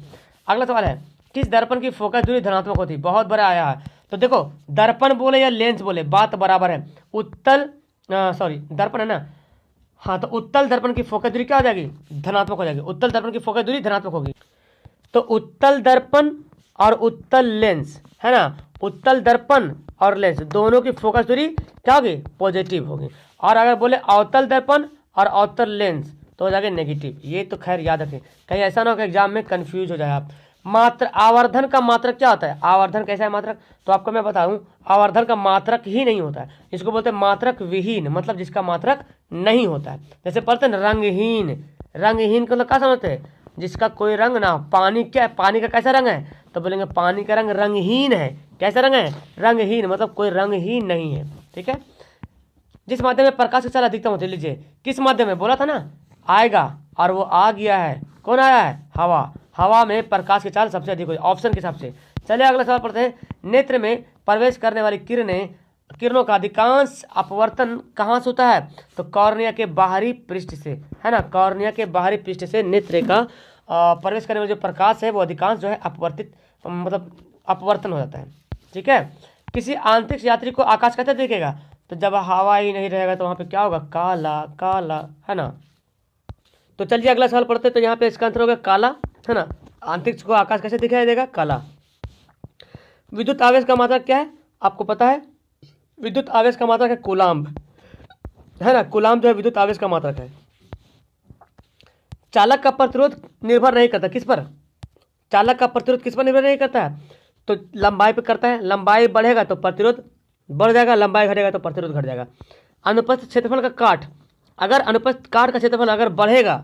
अगला सवाल है, किस दर्पण की फोकस दूरी धनात्मक होती है? बहुत बड़ा आया है। तो देखो, दर्पण बोले या लेंस बोले, बात बराबर है। उत्तल दर्पण है ना, हाँ, तो उत्तल दर्पण की फोकस दूरी क्या हो जाएगी? धनात्मक हो जाएगी। उत्तल दर्पण की फोकस दूरी धनात्मक होगी। तो उत्तल दर्पण और उत्तल लेंस, है ना, उत्तल दर्पण और लेंस दोनों की फोकस दूरी क्या होगी? पॉजिटिव होगी। और अगर बोले अवतल दर्पण और अवतल लेंस तो हो जाएगा नेगेटिव। ये तो खैर याद रखें, कहीं ऐसा ना हो कि एग्जाम में कंफ्यूज हो जाए आप। मात्र आवर्धन का मात्रक क्या होता है? आवर्धन कैसा है मात्रक? तो आपको मैं बताऊं, आवर्धन का मात्रक ही नहीं होता है, इसको बोलते हैं मात्रक विहीन, मतलब जिसका मात्रक नहीं होता है। जैसे पढ़ते हैं रंगहीन, रंगहीन का मतलब क्या समझते हैं? जिसका कोई रंग ना हो। पानी क्या है? पानी का कैसा रंग है? तो बोलेंगे पानी का रंग रंगहीन है। कैसा रंग है? रंगहीन, मतलब कोई रंग ही नहीं है। ठीक है। जिस माध्यम में प्रकाश की चाल अधिकतम होती है, लीजिए किस माध्यम में बोला था ना आएगा, और वो आ गया है। कौन आया है? हवा। हवा में प्रकाश की चाल सबसे अधिक होती है, ऑप्शन के हिसाब से। चलिए अगला सवाल पढ़ते हैं। नेत्र में प्रवेश करने वाली किरणों का अधिकांश अपवर्तन कहाँ से होता है? तो कॉर्निया के बाहरी पृष्ठ से, है ना, कॉर्निया के बाहरी पृष्ठ से नेत्र का प्रवेश करने वाला जो प्रकाश है वो अधिकांश जो है अपवर्तन हो जाता है। ठीक है। किसी आंतरिक यात्री को आकाश कैसे दिखेगा? तो जब हवा ही नहीं रहेगा तो वहाँ पे क्या होगा? काला काला, है ना। तो चलिए अगला सवाल पढ़ते हैं। तो यहाँ पे इसका आंसर होगा काला, है ना। आंतरिक्ष को आकाश कैसे दिखाई देगा? काला। विद्युत आवेश का मात्रक क्या है? आपको पता है, विद्युत आवेश का मात्रक है कूलाम्ब, है ना। कूलाम्ब जो है विद्युत आवेश का मात्रक है। चालक का प्रतिरोध निर्भर नहीं करता किस पर? चालक का प्रतिरोध किस पर निर्भर नहीं करता है? तो लंबाई पर करता है। लंबाई बढ़ेगा तो प्रतिरोध बढ़ जाएगा, लंबाई घटेगा तो प्रतिरोध घट जाएगा। अनुपस्थित क्षेत्रफल का काट, अगर अनुपस्थित काट का क्षेत्रफल अगर बढ़ेगा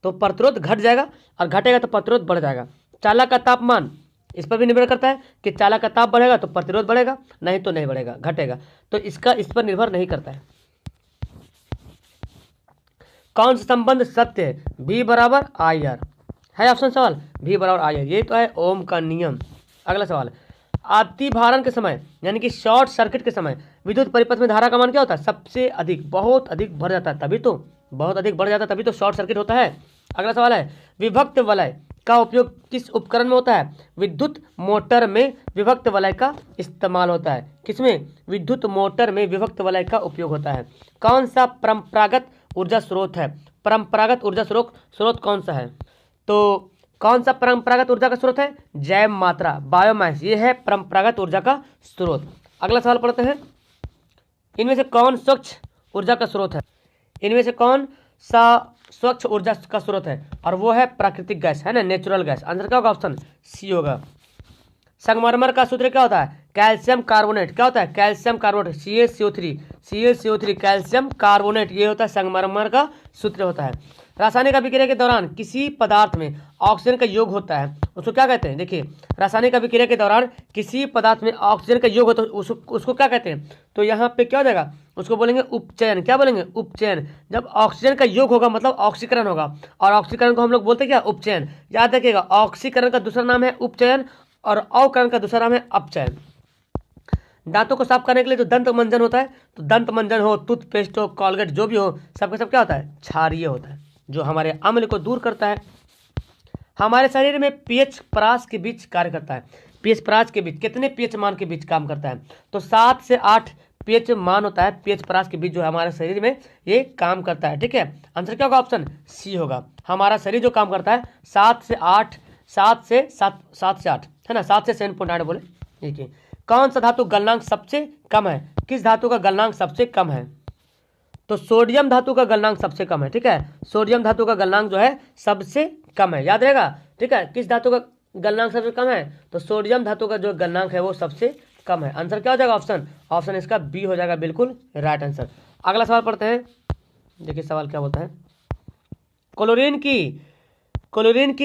तो प्रतिरोध घट जाएगा, और घटेगा तो प्रतिरोध बढ़ जाएगा। चालक का तापमान, इस पर भी निर्भर करता है कि चालक का ताप बढ़ेगा तो प्रतिरोध बढ़ेगा, नहीं तो नहीं बढ़ेगा, घटेगा। तो इसका इस पर निर्भर नहीं करता है। कौन सा संबंध सत्य है? V बराबर IR है ऑप्शन सवाल, V बराबर IR, ये तो है ओम का नियम। अगला सवाल, अतिभारण के समय यानी कि शॉर्ट सर्किट के समय विद्युत परिपथ में धारा का मान क्या होता है? सबसे अधिक, बहुत अधिक बढ़ जाता है, तभी तो बहुत अधिक बढ़ जाता है, तभी तो शॉर्ट सर्किट होता है। अगला सवाल है, विभक्त वलय का उपयोग किस उपकरण में होता है? विद्युत मोटर में विभक्त वलय का इस्तेमाल होता है। किसमें? विद्युत मोटर में विभक्त वलय का उपयोग होता है। कौन सा परंपरागत ऊर्जा स्रोत है? परंपरागत ऊर्जा स्रोत कौन सा है? तो कौन सा परंपरागत ऊर्जा का स्रोत है? जैव मात्रा, बायोमास, ये है परंपरागत ऊर्जा का स्रोत। अगला सवाल पढ़ते हैं। इनमें से कौन स्वच्छ ऊर्जा का स्रोत है? इनमें से कौन सा स्वच्छ ऊर्जा का स्रोत है? और वो है प्राकृतिक गैस, है ना, नेचुरल गैस। आंसर क्या होगा? ऑप्शन सी होगा। संगमरमर का सूत्र क्या होता है? Calcium carbonate. क्या होता है? Calcium carbonate, CaCO3 calcium carbonate, ये होता है संगमरमर का सूत्र होता है। रासायनिक अभिक्रिया के दौरान किसी पदार्थ में ऑक्सीजन का योग होता है, उसको क्या कहते हैं? देखिए, रासायनिक अभिक्रिया के दौरान किसी पदार्थ में ऑक्सीजन का योग होता है, उसको क्या कहते हैं? तो यहाँ पे क्या हो जाएगा? उसको बोलेंगे उपचयन। क्या बोलेंगे? उपचयन। जब ऑक्सीजन का योग होगा मतलब ऑक्सीकरण होगा, और ऑक्सीकरण को हम लोग बोलते हैं क्या? उपचयन। याद रखिएगा, ऑक्सीकरण का दूसरा नाम है उपचयन, और अवकरण का दूसरा नाम है अपचयन। दांतों को साफ करने के लिए जो दंत मंजन होता है, तो दंत मंजन हो, टूथपेस्ट हो, कॉलगेट जो भी हो, सबका सब क्या होता है? क्षारीय होता है, जो हमारे अम्ल को दूर करता है। हमारे शरीर में पीएच परास के बीच कार्य करता है। पीएच परास के बीच कितने पीएच मान के बीच काम करता है? तो 7 से 8 पीएच मान होता है पीएच परास के बीच, जो हमारे शरीर में ये काम करता है। ठीक है। आंसर क्या होगा? ऑप्शन सी होगा। हमारा शरीर जो काम करता है 7 से 8, 7 से 8, है ना, 7 से 7.8 बोले। देखिए, कौन सा धातु गलनांक सबसे कम है? किस धातु का गलनांक सबसे कम है? तो सोडियम धातु का गलनांक सबसे कम है, ठीक है। सोडियम धातु का गलनांक जो है सबसे कम है, याद रहेगा, ठीक है। किस धातु का गलनांक सबसे कम है? तो सोडियम धातु का जो गलनांक है वो सबसे कम है। आंसर क्या हो जाएगा? ऑप्शन इसका बी हो जाएगा, बिल्कुल राइट आंसर। अगला सवाल पढ़ते हैं। देखिए सवाल क्या होता है। क्लोरीन की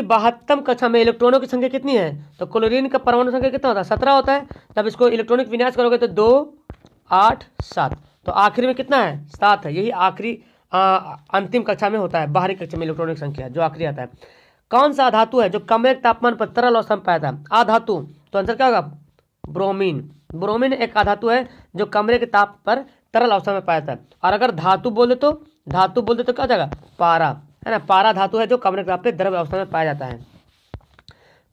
72 कक्षा में इलेक्ट्रॉनों की संख्या कितनी है? तो क्लोरीन का परमाणु संख्या कितना होता है? 17 होता है। तब इसको इलेक्ट्रॉनिक विन्यास करोगे तो 2, 8, 7, तो आखिरी में कितना है? 7 है। यही आखिरी अंतिम कक्षा में होता है, बाहरी कक्षा में इलेक्ट्रॉनिक संख्या जो आखिरी आता है। कौन सा धातु है जो कमरे के तापमान पर तरल अवस्था में पाया था? आधातु। तो आंसर क्या होगा? ब्रोमीन। ब्रोमीन एक आधातु है जो कमरे के ताप पर तरल अवस्था में पाया था। और अगर धातु बोले तो क्या हो जाएगा? पारा, है ना। पारा धातु है जो कमरे के ताप पर द्रव्य अवस्था में पाया जाता है।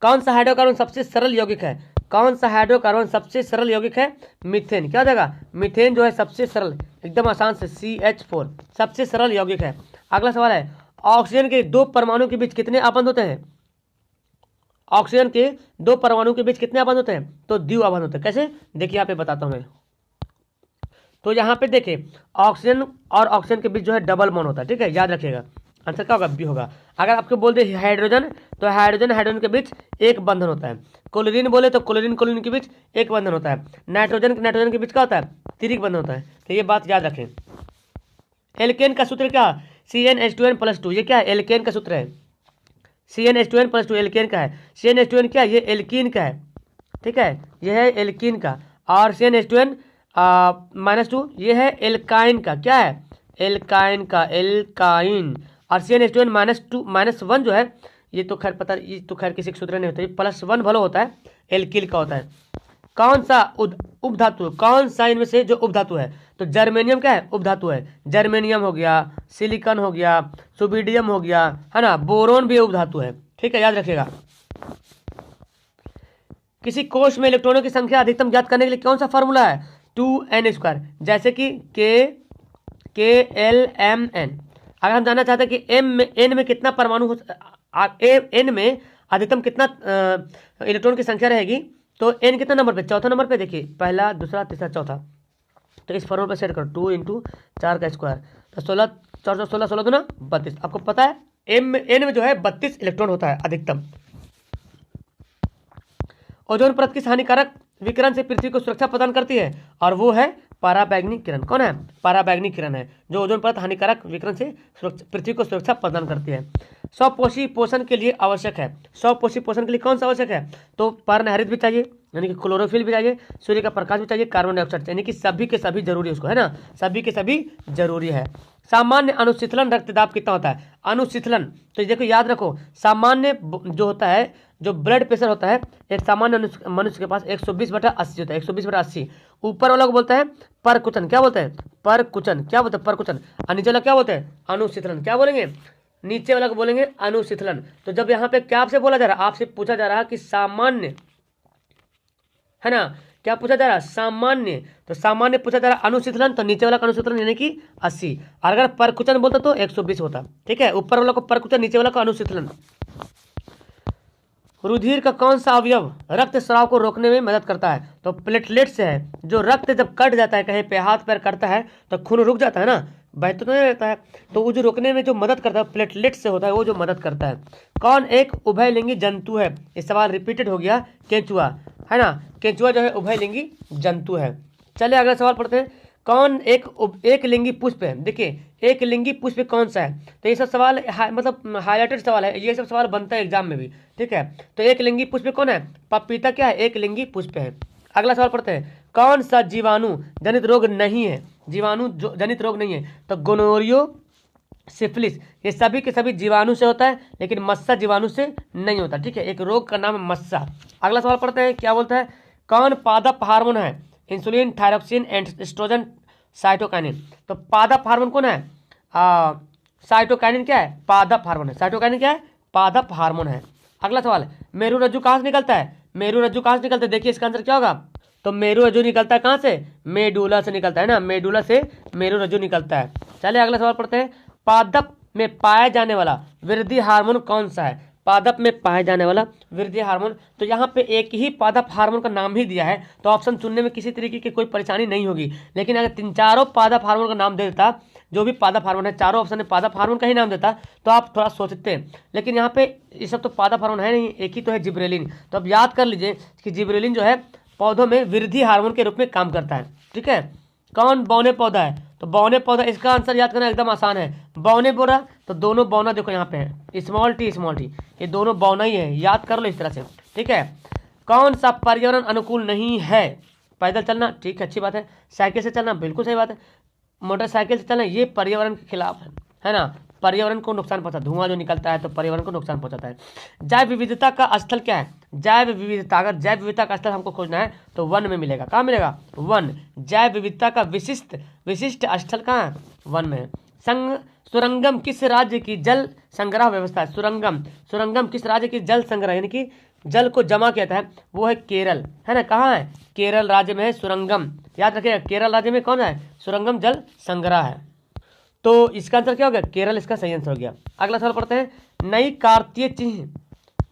कौन सा हाइड्रोकार्बन सबसे सरल यौगिक है? कौन सा हाइड्रोकार्बन सबसे सरल यौगिक है? मीथेन। क्या हो जाएगा? मीथेन जो है सबसे सरल, एकदम आसान से CH4 सबसे सरल यौगिक है। अगला सवाल है, ऑक्सीजन के 2 परमाणु के बीच कितने आबंध होते हैं? ऑक्सीजन के 2 परमाणु के बीच कितने आबंध होते हैं? तो द्वि आबंध होते हैं। कैसे? देखिए यहाँ पे बताता हूँ मैं। तो यहाँ पे देखिए ऑक्सीजन और ऑक्सीजन के बीच जो है डबल बॉन्ड होता है, ठीक है, याद रखिएगा। आंसर क्या होगा? बी होगा। अगर आपको बोल दे हाइड्रोजन, तो हाइड्रोजन के बीच एक बंधन होता है। क्लोरीन बोले तो क्लोरीन के बीच एक बंधन होता है। नाइट्रोजन के बीच क्या होता है? त्रिक बंधन होता है। तो ये बात याद रखें। एल्केन का सूत्र क्या? CnH2n+2। ये क्या है? एल्केन का सूत्र है। CnH2n+2 एल्केन का है। CnH2n क्या? ये एल्कीन का है, ठीक है, ये है एल्कीन का। और CnH2n-2 ये है एल्काइन का। क्या है? एल्काइन का, एल्काइन। और CnH2n-1 जो है ये तो खैर पता, ये तो खैर किसी सूत्र नहीं होता, ये +1 भलो होता है, एल्किल का होता है। कौन सा उपधातु, कौन सा इनमें से जो उपधातु है? तो जर्मेनियम क्या है? उपधातु है। जर्मेनियम हो गया, सिलिकॉन हो गया, सुबिडियम हो गया, है ना। बोरोन भी उपधातु है, ठीक है, याद रखिएगा। किसी कोश में इलेक्ट्रॉनों की संख्या अधिकतम ज्ञात करने के लिए कौन सा फॉर्मूला है? 2n²। जैसे कि KLMN। अगर हम जानना चाहते हैं कि n में कितना परमाणु हो, n में अधिकतम कितना इलेक्ट्रॉन की संख्या रहेगी, तो n कितना नंबर पे? चौथा नंबर पे। देखिए पहला, दूसरा, तीसरा, चौथा। तो इस फॉर्मूला पे सेट करो, 2 × 4 का स्क्वायर, तो 16, 4 16, 16 दूना 32। आपको पता है n में जो है 32 इलेक्ट्रॉन होता है अधिकतम। ओजोन परत किस हानिकारक विकिरण से पृथ्वी को सुरक्षा प्रदान करती है? और वो है पराबैंगनी किरण। कौन है? पराबैंगनी किरण है जो ओजोन परत हानिकारक विकिरण से पृथ्वी को सुरक्षा प्रदान करती है। स्वपोषी पोषण के लिए आवश्यक है। स्वपोषी पोषण के लिए कौन सा आवश्यक है? तो पर्णहरित भी चाहिए, यानी कि क्लोरोफिल भी चाहिए, सूर्य का प्रकाश भी चाहिए, कार्बन डाइऑक्साइड, यानी कि सभी के सभी जरूरी है उसको, है ना, सभी के सभी जरूरी है। सामान्य अनुशीतलन रक्तदाब कितना होता है? अनुशीतलन, तो देखो याद रखो, सामान्य जो होता है, जो ब्लड प्रेशर होता है एक सामान्य मनुष्य के पास 120/80 होता है, 120/80। ऊपर वाला को बोलता है परकुचन। क्या बोलते हैं? परकुचन। क्या बोलते हैं? परकुचन। और नीचे वाला क्या बोलते हैं? अनुशीतलन। क्या बोलेंगे? नीचे वाला को बोलेंगे अनुशीतलन। तो जब यहाँ पे क्या आपसे बोला जा रहा है? आपसे पूछा जा रहा है कि सामान्य, है ना, क्या पूछा जा रहा है? सामान्य। तो सामान्य पूछा जा रहा है, अनुशीतलन, तो नीचे वाला का अनुशीतलन यानी कि 80। और अगर परकुचन बोलता तो 120 होता, ठीक है। ऊपर वाला को परकुचन, नीचे वाला का अनुशीतलन। रुधिर का कौन सा अवयव रक्त स्राव को रोकने में मदद करता है? तो प्लेटलेट्स है। जो रक्त जब कट जाता है, कहीं पे हाथ पैर कटता है तो खून रुक जाता है ना, बहता तो नहीं रहता है, तो वो जो रोकने में जो मदद करता है प्लेटलेट्स से होता है, वो जो मदद करता है। कौन एक उभयलिंगी जंतु है? इस सवाल रिपीटेड हो गया, केंचुआ, है ना। केंचुआ जो है उभयलिंगी जंतु है। चलिए अगला सवाल पढ़ते हैं। कौन एक लिंगी पुष्प है? देखिए एक लिंगी पुष्प कौन सा है? तो ये सब सवाल मतलब हाईलाइटेड सवाल है, ये सब सवाल बनता है एग्जाम में भी, ठीक है। तो एक लिंगी पुष्प कौन है? पपीता क्या है? एक लिंगी पुष्प है। अगला सवाल पढ़ते हैं। कौन सा जीवाणु जनित रोग नहीं है? जीवाणु जनित रोग नहीं है, तो गोनोरियो, सिफिलिस, ये सभी के सभी जीवाणु से होता है, लेकिन मस्सा जीवाणु से नहीं होता, ठीक है। एक रोग का नाम है मस्सा। अगला सवाल पढ़ते हैं, क्या बोलता है? कौन पादप हार्मोन है? Insulin, thyroxine, oestrogen, cytokinin. तो पादप हार्मोन कौन है? साइटोकाइनिन क्या है? पादप हार्मोन है। साइटोकाइनिन क्या है? पादप हार्मोन है। अगला सवाल, मेरु रज्जु कहाँ से निकलता है? मेरु रज्जु कहाँ से निकलता है? देखिए इसका आंसर क्या होगा? तो मेरु रज्जु निकलता है कहाँ से? मेडुला से निकलता है ना, मेडुला से मेरु रज्जु निकलता है। चलिए अगला सवाल पढ़ते हैं। पादप में पाया जाने वाला वृद्धि हार्मोन कौन सा है? पादप में पाया जाने वाला वृद्धि हार्मोन, तो यहाँ पे एक ही पादप हार्मोन का नाम ही दिया है, तो ऑप्शन चुनने में किसी तरीके की कोई परेशानी नहीं होगी। लेकिन अगर 3 चारों पादप हार्मोन का नाम दे देता, जो भी पादप हार्मोन है, चारों ऑप्शन में पादप हार्मोन का ही नाम देता तो आप थोड़ा सोचते हैं, लेकिन यहाँ पे ये सब तो पादप हार्मोन है नहीं, एक ही तो है जिब्रेलिन। तो अब याद कर लीजिए कि जिब्रेलिन जो है पौधों में वृद्धि हार्मोन के रूप में काम करता है। ठीक है, कौन बौने पौधा है, तो बौने पौधा, इसका आंसर याद करना एकदम आसान है। बौने बोरा, तो दोनों बौना देखो यहाँ पे है, स्मॉल टी, ये दोनों बौना ही है, याद कर लो इस तरह से। ठीक है, कौन सा पर्यावरण अनुकूल नहीं है, पैदल चलना, ठीक है, अच्छी बात है। साइकिल से चलना, बिल्कुल सही बात है। मोटरसाइकिल से चलना, ये पर्यावरण के खिलाफ है ना, पर्यावरण को नुकसान पहुंचाता, धुआं जो निकलता है तो पर्यावरण को नुकसान पहुंचाता है। जैव विविधता का स्थल क्या है, जैव विविधता, अगर जैव विविधता का स्थल हमको खोजना है तो वन में मिलेगा। कहाँ मिलेगा, वन। जैव विविधता का विशिष्ट स्थल कहाँ है, वन में है। सुरंगम किस राज्य की जल संग्रह व्यवस्था है, सुरंगम किस राज्य की जल संग्रह, यानी कि जल को जमा किया है, वो है केरल, है ना। कहाँ है, केरल राज्य में है सुरंगम, याद रखिएगा, केरल राज्य में कौन है, सुरंगम जल संग्रह है। तो इसका आंसर क्या हो गया, केरल इसका सही आंसर हो गया। अगला सवाल पढ़ते हैं, नई कार्तीय चिन्ह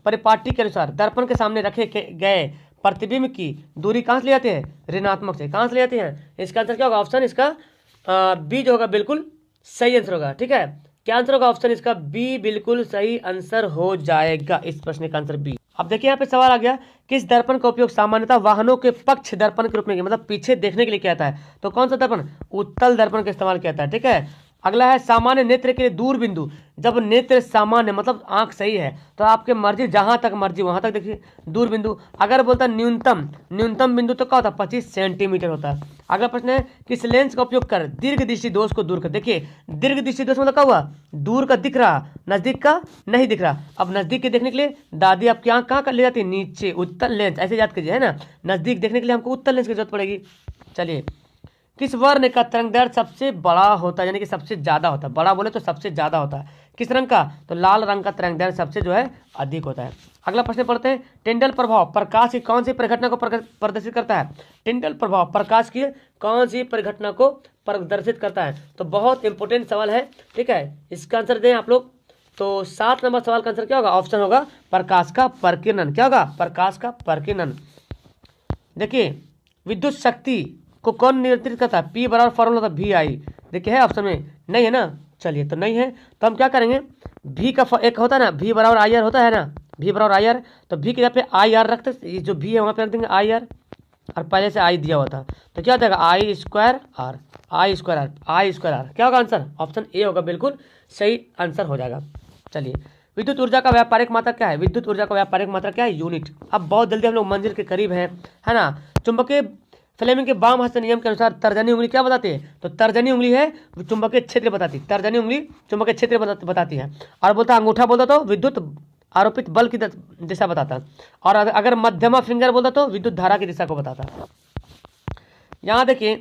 परिपाटी के अनुसार दर्पण के सामने रखे गए प्रतिबिंब की दूरी कहाँ से ले जाते हैं, ऋणात्मक से। कहाँ से ले जाते हैं, इसका आंसर क्या होगा, ऑप्शन इसका बी जो होगा बिल्कुल सही आंसर होगा। ठीक है, क्या आंसर होगा, ऑप्शन इसका बी बिल्कुल सही आंसर हो जाएगा इस प्रश्न का आंसर बी। अब देखिए यहाँ पे सवाल आ गया, किस दर्पण का उपयोग सामान्यतः वाहनों के पक्ष दर्पण के रूप में, मतलब पीछे देखने के लिए किया जाता है, तो कौन सा दर्पण, उत्तल दर्पण का इस्तेमाल किया जाता है। ठीक है, अगला है सामान्य नेत्र के लिए दूर बिंदु, जब नेत्र सामान्य मतलब आंख सही है तो आपके मर्जी जहां तक मर्जी वहां तक देखिए दूर बिंदु। अगर बोलता न्यूनतम बिंदु तो क्या होता है, 25 सेंटीमीटर होता है। अगला प्रश्न है, किस लेंस का उपयोग कर दीर्घ दृष्टि दोष को दूर कर, देखिए दीर्घ दृष्टि दोष मतलब क्या हुआ, दूर का दिख रहा, नजदीक का नहीं दिख रहा। अब नजदीक के देखने के लिए दादी आपकी आंख कहाँ कर ले जाती है, नीचे, उत्तल लेंस, ऐसे याद कीजिए, है ना। नजदीक देखने के लिए हमको उत्तल लेंस की जरूरत पड़ेगी। चलिए, किस वर्ण का तरंगदैर्घ्य सबसे बड़ा होता है, यानी कि सबसे ज्यादा होता है, बड़ा बोले तो सबसे ज्यादा होता है, किस रंग का, तो लाल रंग का तरंगदैर्घ्य सबसे जो है अधिक होता है। अगला प्रश्न पढ़ते हैं, टिंडल प्रभाव प्रकाश की कौन सी परिघटना को प्रदर्शित करता है, टिंडल प्रभाव प्रकाश की कौन सी परिघटना को प्रदर्शित करता है, तो बहुत इंपॉर्टेंट सवाल है। ठीक है, इसका आंसर दें आप लोग, तो 7 नंबर सवाल का आंसर क्या होगा, ऑप्शन होगा प्रकाश का प्रकीर्णन। क्या होगा, प्रकाश का प्रकीर्णन। देखिए, विद्युत शक्ति को कौन नियंत्रित करता है, पी बराबर फॉर्मूला होता है वी आई, देखिए है ऑप्शन में, नहीं है ना, चलिए तो नहीं है, तो हम क्या करेंगे, भी का एक होता है ना, वी बराबर आई आर होता है ना, वी बराबर आई आर, तो वी के जगह पे आई आर रखते, ये जो वी है वहाँ पे रख देंगे आई आर, और पहले से आई दिया हुआ था तो क्या हो जाएगा, आई स्क्वायर आर, क्या होगा आंसर, ऑप्शन ए होगा, बिल्कुल सही आंसर हो जाएगा। चलिए, विद्युत ऊर्जा का व्यापारिक मात्रा क्या है, विद्युत ऊर्जा का व्यापारिक मात्रा क्या है, यूनिट। अब बहुत जल्दी हम लोग मंजिल के करीब हैं, है ना। चुंबकीय फ्लेमिंग के वाम हस्त नियम के अनुसार तर्जनी उंगली क्या बताती है, तो तर्जनी उंगली है चुंबकीय क्षेत्र बताती, तर्जनी उंगली चुंबकीय क्षेत्र बताती है। और बोलता अंगूठा बोलता तो विद्युत आरोपित बल की दिशा बताता, और अगर मध्यमा फिंगर बोलता तो विद्युत धारा की दिशा को बताता। यहाँ देखिए,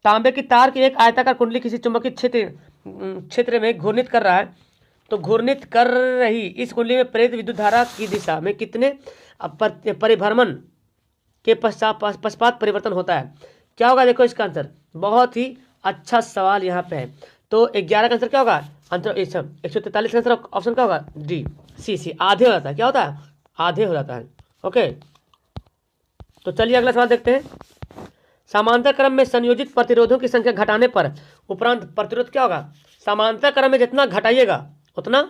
तांबे की तार की एक आयताकार कुंडली किसी चुंबकीय क्षेत्र में घूर्णित कर रहा है, तो घूर्णित कर रही इस कुंडली में प्रेरित विद्युत धारा की दिशा में कितने परिभ्रमण के पश्चात परिवर्तन होता है, क्या होगा, देखो इसका आंसर, बहुत ही अच्छा सवाल यहाँ पे है। तो 11 का आंसर क्या होगा, आंसर 143 का आंसर ऑप्शन क्या होगा, डी, सी, आधे हो जाता है, क्या होता है, आधे हो जाता है। ओके, तो चलिए अगला सवाल देखते हैं, समांतर क्रम में संयोजित प्रतिरोधों की संख्या घटाने पर उपरांत प्रतिरोध क्या होगा, समांतर क्रम में जितना घटाइएगा उतना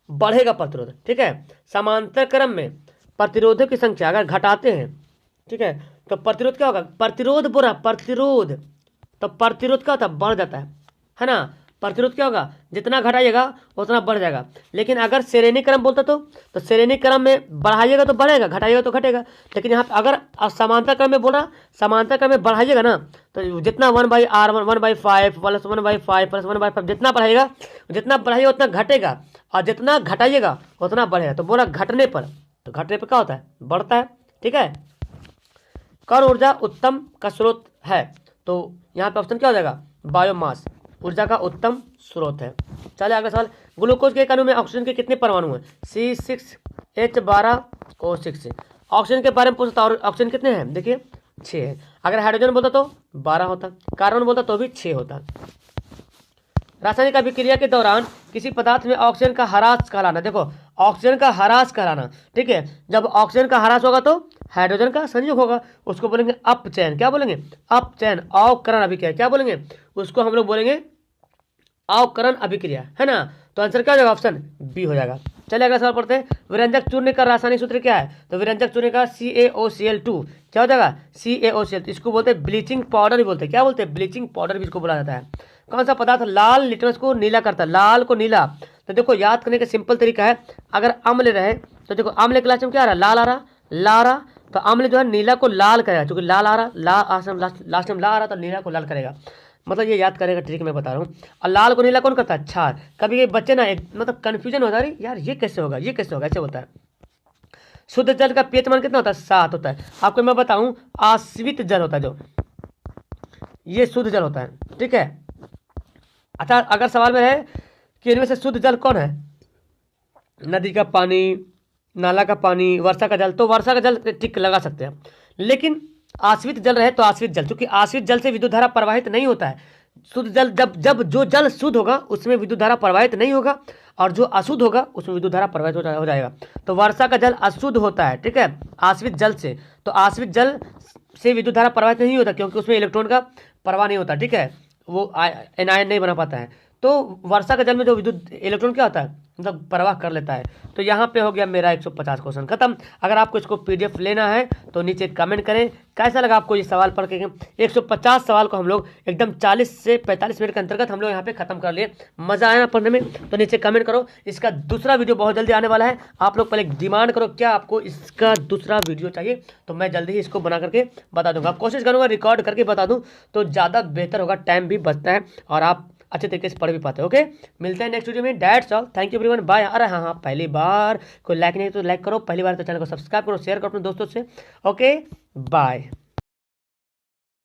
बढ़ेगा प्रतिरोध। ठीक है, समांतर क्रम में प्रतिरोधों की संख्या अगर घटाते हैं, ठीक है, तो प्रतिरोध क्या होगा, प्रतिरोध तो प्रतिरोध क्या होता है, बढ़ जाता है ना। प्रतिरोध क्या होगा, जितना घटाइएगा उतना बढ़ जाएगा। लेकिन अगर श्रेणी क्रम बोलता तो श्रेणी क्रम में बढ़ाइएगा तो बढ़ेगा, घटाइएगा तो घटेगा। लेकिन यहाँ पे अगर समांतर क्रम में बोल रहा, समांतर क्रम में बढ़ाइएगा ना, तो जितना 1/r 1/5 प्लस 1/5 प्लस 1/5 जितना बढ़ाइएगा उतना घटेगा, और जितना घटाइएगा उतना बढ़ेगा। तो बोला घटने पर, तो घटने पर क्या होता है, बढ़ता है। ठीक है, कौन ऊर्जा उत्तम का स्रोत है, तो यहाँ पे ऑप्शन क्या हो जाएगा, बायोमास ऊर्जा का उत्तम स्रोत है। चलिए अगला सवाल, ग्लूकोज के एक अणु में ऑक्सीजन के कितने परमाणु हैं, C6H12O6। ऑक्सीजन के बारे में पूछता, और ऑक्सीजन कितने हैं, देखिए 6 है। अगर हाइड्रोजन बोलता तो 12 होता, कार्बन बोलता तो भी 6 होता। रासायनिक अभिक्रिया के दौरान किसी पदार्थ में ऑक्सीजन का ह्रास कहलाना, देखो ऑक्सीजन का ह्रास कहलाना, ठीक है, जब ऑक्सीजन का ह्रास होगा तो हाइड्रोजन का संयोग होगा, उसको बोलेंगे अपचयन। क्या बोलेंगे? अपचयन। अवकरण अभिक्रिया। क्या बोलेंगे? उसको हम लोग बोलेंगे अवकरण अभिक्रिया, है ना। तो आंसर क्या हो जाएगा? ऑप्शन बी हो जाएगा। चलिए अगला सवाल पढ़ते हैं। विरंजक चूर्ण का रासायनिक सूत्र क्या है? तो विरंजक चूर्ण का CaOCl2। क्या हो जाएगा? CaOCl। इसको बोलते हैं ब्लीचिंग पाउडर भी बोलते हैं। क्या बोलते हैं? ब्लीचिंग पाउडर भी इसको बोला जाता है। कौन सा पदार्थ लाल लिटमस को नीला करता है? लाल को नीला। तो देखो याद करने का सिंपल तरीका है, अगर अम्ल रहे तो देखो अम्ल के लास्ट में क्या आ रहा है? लाल आ रहा, ला आ रहा। तो अम्ल जो है नीला को लाल करेगा, क्योंकि लाल आ रहा, लास्ट में ला आ रहा, तो नीला को लाल करेगा। मतलब ये याद करेगा ट्रिक मैं बता रहा हूँ। और लाल को नीला कौन करता है? क्षार। कभी ये बच्चे ना एक मतलब कंफ्यूजन होता है, यार ये कैसे होगा, ये कैसे होगा, ऐसे होता है। शुद्ध जल का पीएच मान कितना होता है? 7 होता है। आपको मैं बताऊं, आश्रित जल होता है जो, ये शुद्ध जल होता है, ठीक है। अच्छा, अगर सवाल में है कि इनमें से शुद्ध जल कौन है, नदी का पानी, नाला का पानी, वर्षा का जल, तो वर्षा का जल टिक लगा सकते हैं। लेकिन आश्रित जल रहे तो आश्रित जल, क्योंकि आश्रित जल से विद्युत धारा प्रवाहित नहीं होता है। शुद्ध जल जब जब जो जल शुद्ध होगा उसमें विद्युत धारा प्रवाहित नहीं होगा, और जो अशुद्ध होगा उसमें विद्युत धारा प्रवाहित हो जाएगा। तो वर्षा का जल अशुद्ध होता है, ठीक है, आश्रित जल से। तो आश्रित जल से विद्युत धारा प्रवाहित नहीं होता, क्योंकि उसमें इलेक्ट्रॉन का प्रवाह नहीं होता, ठीक है, वो एनायन नहीं बना पाता है। तो वर्षा के जल में जो विद्युत इलेक्ट्रॉन क्या होता है, मतलब प्रवाह कर लेता है। तो यहाँ पे हो गया मेरा 150 क्वेश्चन खत्म। अगर आपको इसको PDF लेना है तो नीचे कमेंट करें कैसा लगा आपको ये सवाल पढ़ के। 150 सवाल को हम लोग एकदम 40 से 45 मिनट के अंतर्गत हम लोग यहाँ पे खत्म कर लिए। मजा आया ना पढ़ने में? तो नीचे कमेंट करो। इसका दूसरा वीडियो बहुत जल्दी आने वाला है। आप लोग पहले डिमांड करो क्या आपको इसका दूसरा वीडियो चाहिए, तो मैं जल्दी ही इसको बना करके बता दूंगा। कोशिश करूंगा रिकॉर्ड करके बता दूं तो ज़्यादा बेहतर होगा, टाइम भी बचता है और आप अच्छे तरीके से पढ़ भी पाते हैं। ओके, मिलते हैं नेक्स्ट वीडियो में। That's all, thank you everyone, bye. अरे हाँ, पहली बार कोई लाइक नहीं तो लाइक करो, पहली बार तो चैनल को सब्सक्राइब करो, शेयर करो अपने दोस्तों से। Okay, bye.